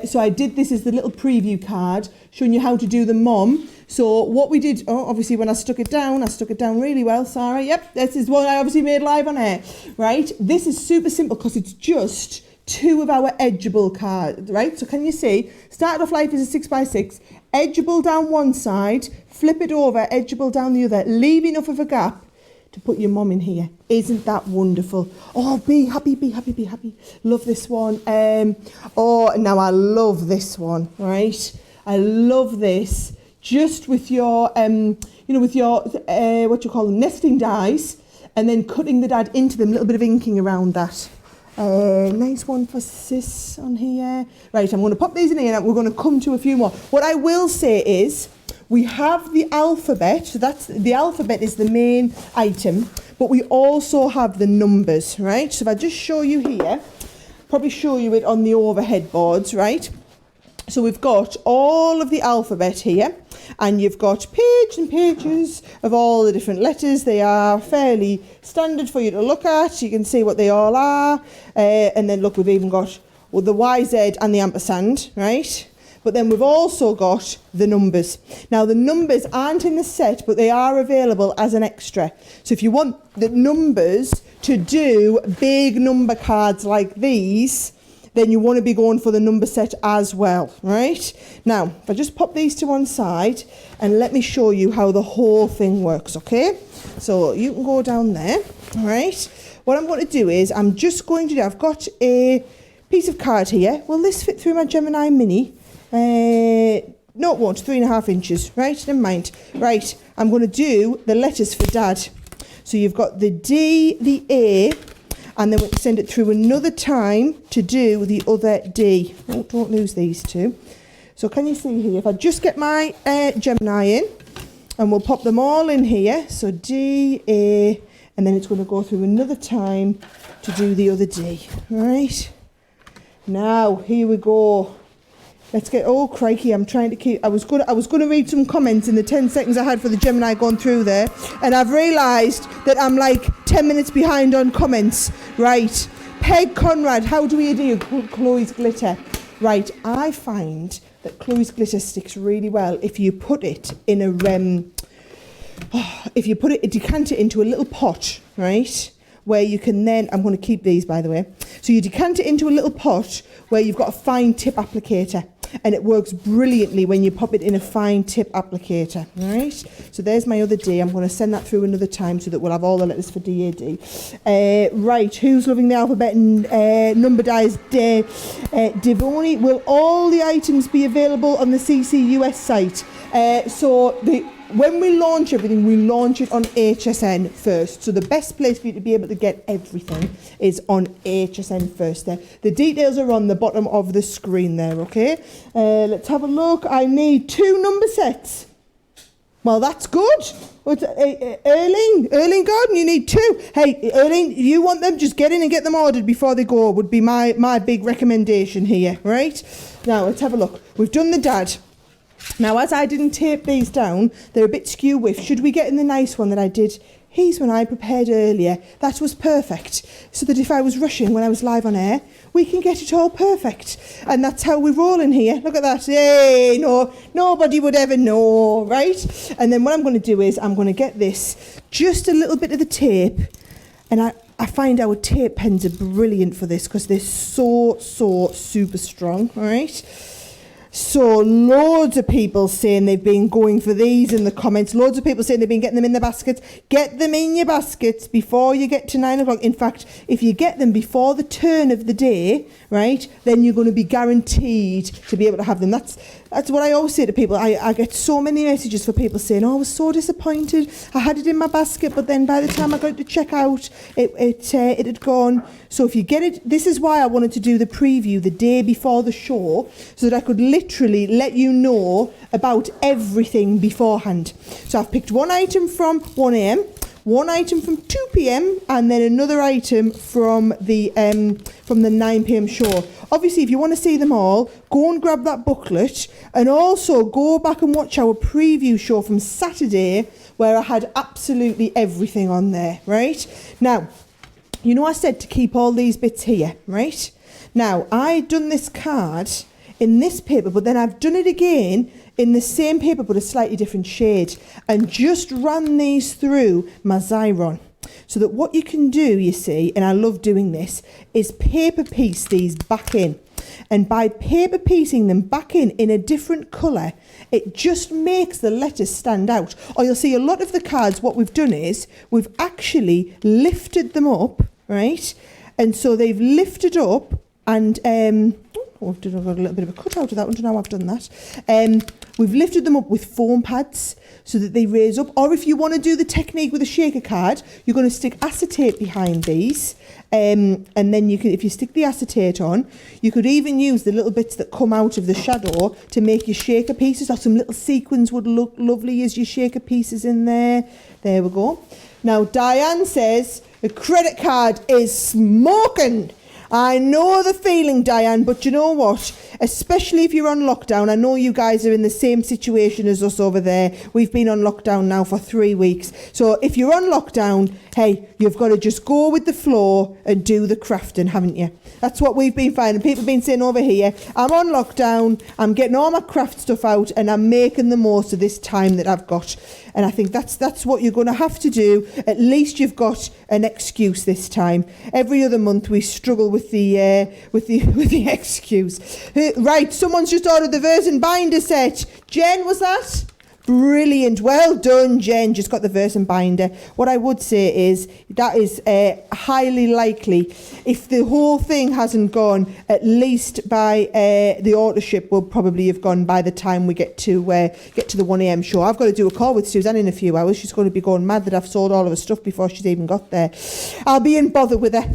[SPEAKER 1] So I did, this is the little preview card showing you how to do the Mom. So what we did, obviously when I stuck it down really well, Sarah. Yep, this is one I obviously made live on air, right? This is super simple because it's just 2 of our edgeable cards, right? So can you see, started off life as a 6x6, edgeable down one side, flip it over, edgeable down the other, leave enough of a gap to put your Mom in here. Isn't that wonderful? Oh, be happy, be happy, be happy. Love this one. Oh, now I love this one, right? I love this. Just with your, you know, with your, what you call them, nesting dies, and then cutting the dad into them, a little bit of inking around that. Nice one for Sis on here. Right, I'm going to pop these in here and we're going to come to a few more. What I will say is, we have the alphabet, so that's, the alphabet is the main item, but we also have the numbers, right? So if I just show you here, probably show you it on the overhead boards, right? So we've got all of the alphabet here, and you've got pages and pages of all the different letters. They are fairly standard for you to look at. You can see what they all are. And then look, we've even got the YZ and the ampersand, right? But then we've also got the numbers. Now the numbers aren't in the set, but they are available as an extra. So if you want the numbers to do big number cards like these, then you want to be going for the number set as well, right? Now, if I just pop these to one side and let me show you how the whole thing works, okay? So you can go down there, all right? What I'm going to do is I'm just going to do, I've got a piece of card here. Will this fit through my Gemini Mini? No, it won't, 3.5 inches, right? Never mind. Right, I'm going to do the letters for Dad. So you've got the D, the A, and then we'll send it through another time to do the other D. Oh, don't lose these two. So can you see here, if I just get my Gemini in, and we'll pop them all in here, so D, A, and then it's going to go through another time to do the other D, right? Now, here we go. Let's get, oh crikey, I'm trying to keep, I was going to read some comments in the 10 seconds I had for the Gemini going through there, and I've realised that I'm like 10 minutes behind on comments. Right, Peg Conrad, how do we do Chloe's glitter? Right, I find that Chloe's glitter sticks really well if you put it in a, if you put it, decant it into a little pot, right? Where you can then, I'm going to keep these by the way, so you decant it into a little pot where you've got a fine tip applicator, and it works brilliantly when you pop it in a fine tip applicator, right? So there's my other D. I'm going to send that through another time so that we'll have all the letters for DAD. Right, who's loving the alphabet and number dies? Devoni, will all the items be available on the CCUS site? When we launch everything, we launch it on HSN first. So the best place for you to be able to get everything is on HSN first there. The details are on the bottom of the screen there, okay? Let's have a look. I need 2 number sets. Well, that's good. Erling Gordon, you need 2. Hey, Erling, you want them? Just get in and get them ordered before they go, would be my big recommendation here, right? Now, let's have a look. We've done the Dad. Now, as I didn't tape these down, they're a bit skew whiff. Should we get in the nice one that I did? Here's one I prepared earlier. That was perfect. So that if I was rushing when I was live on air, we can get it all perfect. And that's how we roll in here. Look at that. Hey, no, nobody would ever know, right? And then what I'm going to do is I'm going to get this, just a little bit of the tape. And I find our tape pens are brilliant for this because they're so super strong, all right? So loads of people saying they've been going for these in the comments. Loads of people saying they've been getting them in the baskets. Get them in your baskets before you get to 9 o'clock. In fact, if you get them before the turn of the day, right, then you're going to be guaranteed to be able to have them. That's what I always say to people. I get so many messages for people saying, oh, I was so disappointed. I had it in my basket, but then by the time I got to check out, it had gone. So if you get it, this is why I wanted to do the preview the day before the show, so that I could literally let you know about everything beforehand. So I've picked one item from 1am, one item from 2 p.m. and then another item from the 9 p.m. show. Obviously, if you want to see them all, go and grab that booklet, and also go back and watch our preview show from Saturday, where I had absolutely everything on there, right? Now, you know I said to keep all these bits here, right? Now, I've done this card in this paper, but then I've done it again in the same paper, but a slightly different shade, and just ran these through my Xyron. So that what you can do, you see, and I love doing this, is paper piece these back in. And by paper piecing them back in a different colour, it just makes the letters stand out. Or you'll see a lot of the cards, what we've done is, we've actually lifted them up, right? And so they've lifted up, and I've got a little bit of a cut out of that one, don't know how I've done that. We've lifted them up with foam pads so that they raise up. Or if you want to do the technique with a shaker card, you're going to stick acetate behind these. And then you can, if you stick the acetate on, you could even use the little bits that come out of the shadow to make your shaker pieces, or some little sequins would look lovely as your shaker pieces in there. There we go. Now, Diane says, a credit card is smoking. I know the feeling, Diane, but you know what? Especially if you're on lockdown, I know you guys are in the same situation as us over there. We've been on lockdown now for 3 weeks. So if you're on lockdown, hey, you've got to just go with the flow and do the crafting, haven't you? That's what we've been finding. People have been saying over here, I'm on lockdown, I'm getting all my craft stuff out, and I'm making the most of this time that I've got. And I think that's what you're going to have to do. At least you've got an excuse this time. Every other month we struggle with the excuse. Right, someone's just ordered the verse and binder set. Jen, was that? Brilliant. Well done, Jen. Just got the verse and binder. What I would say is that is highly likely, if the whole thing hasn't gone, at least by the auto ship will probably have gone by the time we get to the 1 a.m. show. I've got to do a call with Suzanne in a few hours. She's going to be going mad that I've sold all of her stuff before she's even got there. I'll be in bother with her.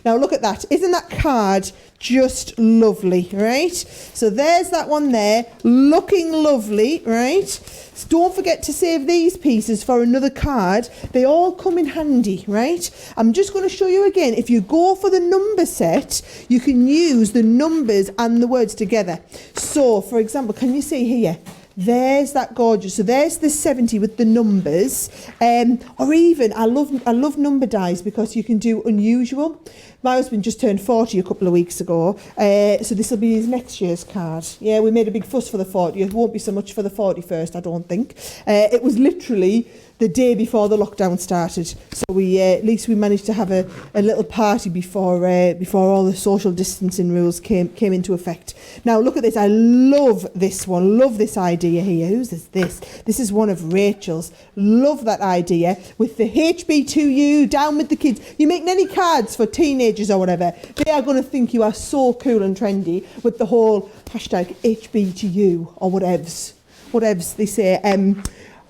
[SPEAKER 1] Now look at that. Isn't that card just lovely, right? So there's that one there, looking lovely, right? So don't forget to save these pieces for another card. They all come in handy, right? I'm just going to show you again. If you go for the number set, you can use the numbers and the words together. So, for example, can you see here? There's that gorgeous. So there's the 70 with the numbers. Or even, I love number dies because you can do unusual. My husband just turned 40 a couple of weeks ago, so this will be his next year's card. Yeah, we made a big fuss for the 40th. It won't be so much for the 41st, I don't think. It was literally the day before the lockdown started, so we at least we managed to have a little party before all the social distancing rules came into effect. Now look at this. I love this one. Love this idea here. Whose is this? This is one of Rachel's. Love that idea with the HB2U, down with the kids. You're making any cards for teenagers or whatever, they are going to think you are so cool and trendy with the whole hashtag HB2U or whatevs they say.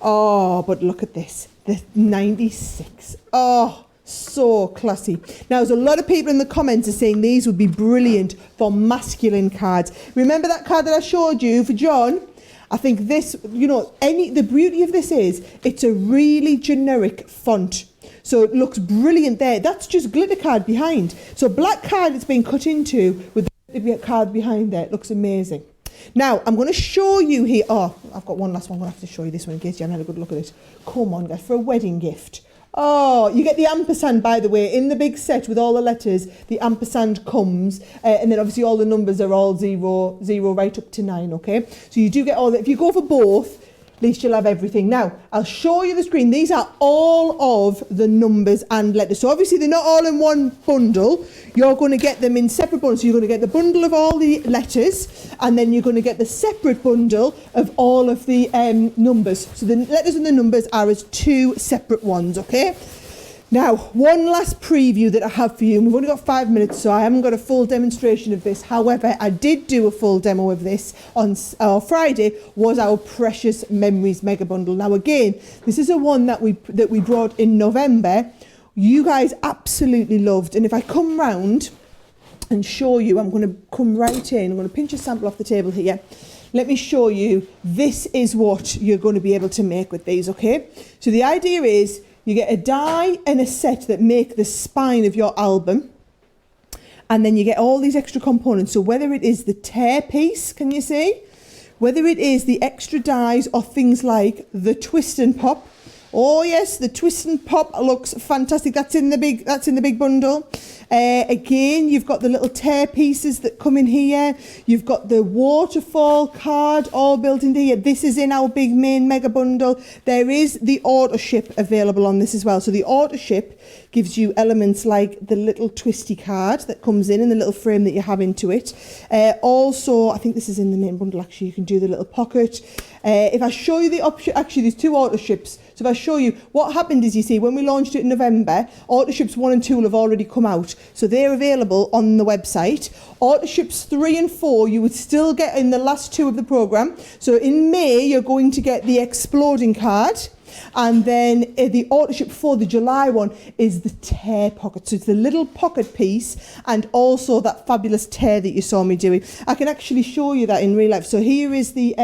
[SPEAKER 1] Oh, but look at this. The 96. Oh, so classy. Now, there's a lot of people in the comments are saying these would be brilliant for masculine cards. Remember that card that I showed you for John? I think this, you know, the beauty of this is it's a really generic font. So it looks brilliant there. That's just glitter card behind. So black card it's been cut into with the card behind there. It looks amazing. Now, I'm going to show you here. Oh, I've got one last one. I'm going to have to show you this one in case you haven't had a good look at it. Come on, guys, for a wedding gift. Oh, you get the ampersand, by the way, in the big set with all the letters. The ampersand comes, and then obviously all the numbers are all 0 right up to 9, okay? So you do get all that. If you go for both, at least you'll have everything. Now, I'll show you the screen. These are all of the numbers and letters. So obviously they're not all in one bundle. You're going to get them in separate bundles. So you're going to get the bundle of all the letters, and then you're going to get the separate bundle of all of the numbers. So the letters and the numbers are as two separate ones, okay? Now, one last preview that I have for you. We've only got 5 minutes, so I haven't got a full demonstration of this. However, I did do a full demo of this on Friday, was our Precious Memories Mega Bundle. Now, again, this is a one that we brought in November. You guys absolutely loved. And if I come round and show you, I'm going to come right in. I'm going to pinch a sample off the table here. let me show you. This is what you're going to be able to make with these, okay? So the idea is you get a die and a set that make the spine of your album. And then you get all these extra components. So whether it is the tear piece, can you see? Whether it is the extra dies or things like the twist and pop. Oh yes, the twist and pop looks fantastic. That's in the big bundle. Again, you've got the little tear pieces that come in here. You've got the waterfall card all built into here. This is in our big main mega bundle. There is the auto ship available on this as well. So the auto ship gives you elements like the little twisty card that comes in and the little frame that you have into it. Also, I think this is in the main bundle actually, you can do the little pocket. If I show you the option, actually there's 2 auto ships. So if I show you, what happened is, you see, when we launched it in November, auto ships 1 and 2 will have already come out. So they're available on the website. Auto ships 3 and 4 you would still get in the last 2 of the programme. So in May, you're going to get the exploding card. And then the auto ship for the July one is the tear pocket. So it's the little pocket piece and also that fabulous tear that you saw me doing. I can actually show you that in real life. So here is the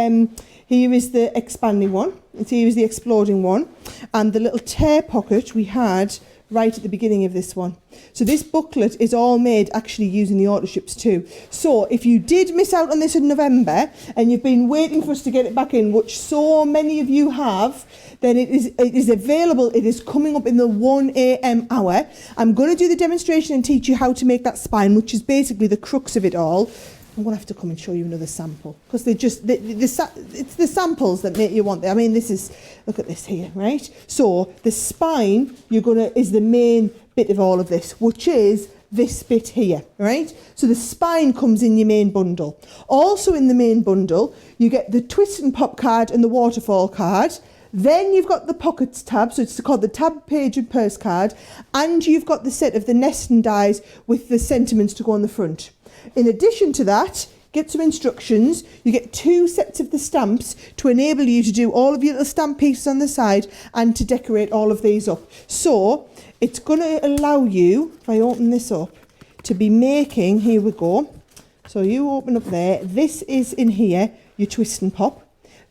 [SPEAKER 1] expanding one. And here is the exploding one. And the little tear pocket we had right at the beginning of this one. So this booklet is all made actually using the auto ships too. So if you did miss out on this in November and you've been waiting for us to get it back in, which so many of you have, then it is available. It is coming up in the 1 a.m. hour. I'm going to do the demonstration and teach you how to make that spine, which is basically the crux of it all. I'm going to have to come and show you another sample because it's the samples that make you want them. I mean, this is, look at this here, right? So the spine is the main bit of all of this, which is this bit here, right? So the spine comes in your main bundle. Also in the main bundle, you get the twist and pop card and the waterfall card. Then you've got the pockets tab, so it's called the tab page and purse card, and you've got the set of the nesting dies with the sentiments to go on the front. In addition to that, get some instructions. You get 2 sets of the stamps to enable you to do all of your little stamp pieces on the side and to decorate all of these up. So it's going to allow you, if I open this up, to be making, here we go. So you open up there, this is in here, your twist and pop.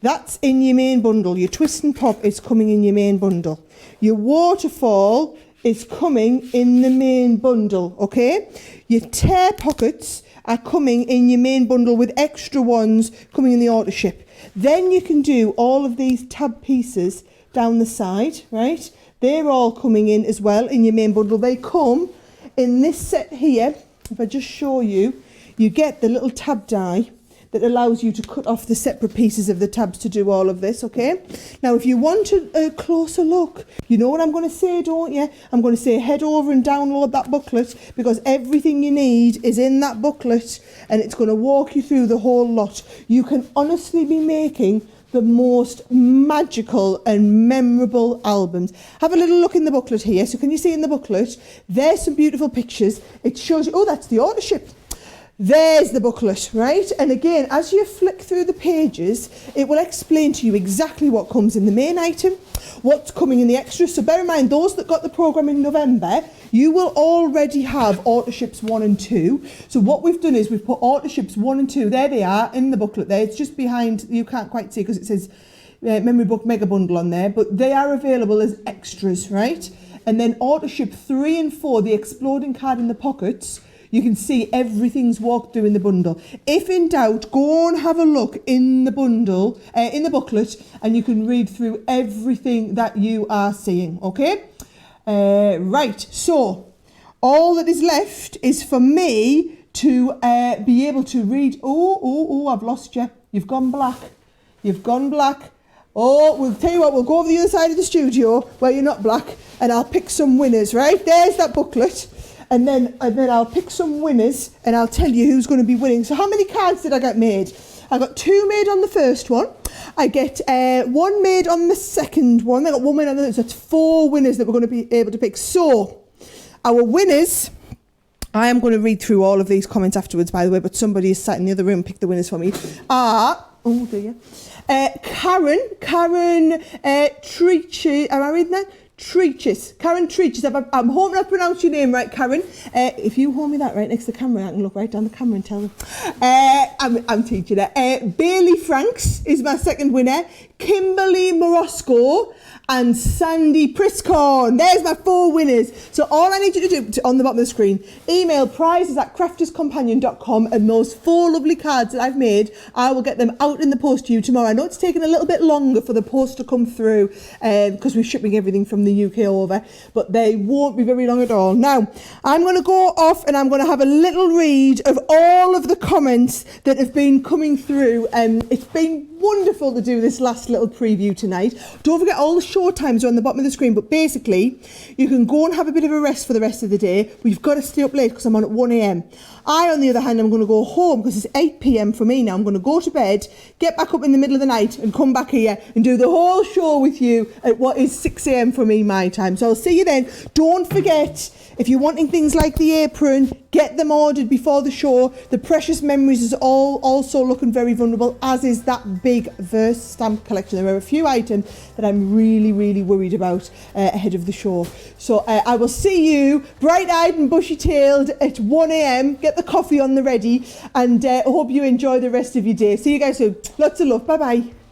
[SPEAKER 1] That's in your main bundle. Your twist and pop is coming in your main bundle. Your waterfall is coming in the main bundle, okay? Your tear pockets are coming in your main bundle with extra ones coming in the auto ship. Then you can do all of these tab pieces down the side, right? They're all coming in as well in your main bundle. They come in this set here. If I just show you, you get the little tab die that allows you to cut off the separate pieces of the tabs to do all of this, okay? Now, if you want a closer look, you know what I'm going to say, don't you? I'm going to say head over and download that booklet because everything you need is in that booklet and it's going to walk you through the whole lot. You can honestly be making the most magical and memorable albums. Have a little look in the booklet here. So can you see in the booklet, there's some beautiful pictures. It shows you, oh, that's the auto ship. There's the booklet, right? And again, as you flick through the pages, it will explain to you exactly what comes in the main item, what's coming in the extras. So bear in mind, those that got the programme in November, you will already have auto ships 1 and 2. So what we've done is we've put auto ships 1 and 2, there they are in the booklet there. It's just behind, you can't quite see because it says Memory Book Mega Bundle on there, but they are available as extras, right? And then auto ship 3 and 4, the exploding card in the pockets, you can see everything's walked through in the bundle. If in doubt, go and have a look in the bundle, in the booklet, and you can read through everything that you are seeing, okay? Right, so all that is left is for me to be able to read. Oh, I've lost you. You've gone black. You've gone black. Oh, we'll tell you what, we'll go over the other side of the studio where you're not black, and I'll pick some winners, right? There's that booklet. And then I'll pick some winners and I'll tell you who's going to be winning. So how many cards did I get made? I got 2 made on the first one. I get 1 made on the second one. I got 1 made on the third. So that's 4 winners that we're going to be able to pick. So our winners, I am going to read through all of these comments afterwards, by the way, but somebody is sat in the other room and picked the winners for me. Oh dear. Karen Trici, am I reading that? Treaches. Karen Treaches. I'm hoping I pronounced your name right, Karen. If you hold me that right next to the camera, I can look right down the camera and tell them. I'm teaching it. Bailey Franks is my second winner. Kimberly Morosco and Sandy Priscorn. There's my 4 winners. So all I need you to do, on the bottom of the screen, email prizes@crafterscompanion.com, and those 4 lovely cards that I've made, I will get them out in the post to you tomorrow. I know it's taken a little bit longer for the post to come through because we're shipping everything from the UK over, but they won't be very long at all. Now, I'm going to go off and I'm going to have a little read of all of the comments that have been coming through. It's been wonderful to do this last little preview tonight. Don't forget all the show times are on the bottom of the screen, but basically you can go and have a bit of a rest for the rest of the day. We've got to stay up late because I'm on at 1 a.m. I, on the other hand, I'm going to go home because it's 8 p.m. for me now. I'm going to go to bed, get back up in the middle of the night and come back here and do the whole show with you at what is 6 a.m. for me, my time. So I'll see you then. Don't forget, if you're wanting things like the apron, get them ordered before the show. The Precious Memories is also looking very vulnerable, as is that big Verse stamp collection. There are a few items that I'm really, really worried about ahead of the show. So I will see you bright-eyed and bushy-tailed at 1 a.m. Get the coffee on the ready, and I hope you enjoy the rest of your day. See you guys soon. Lots of love. Bye-bye.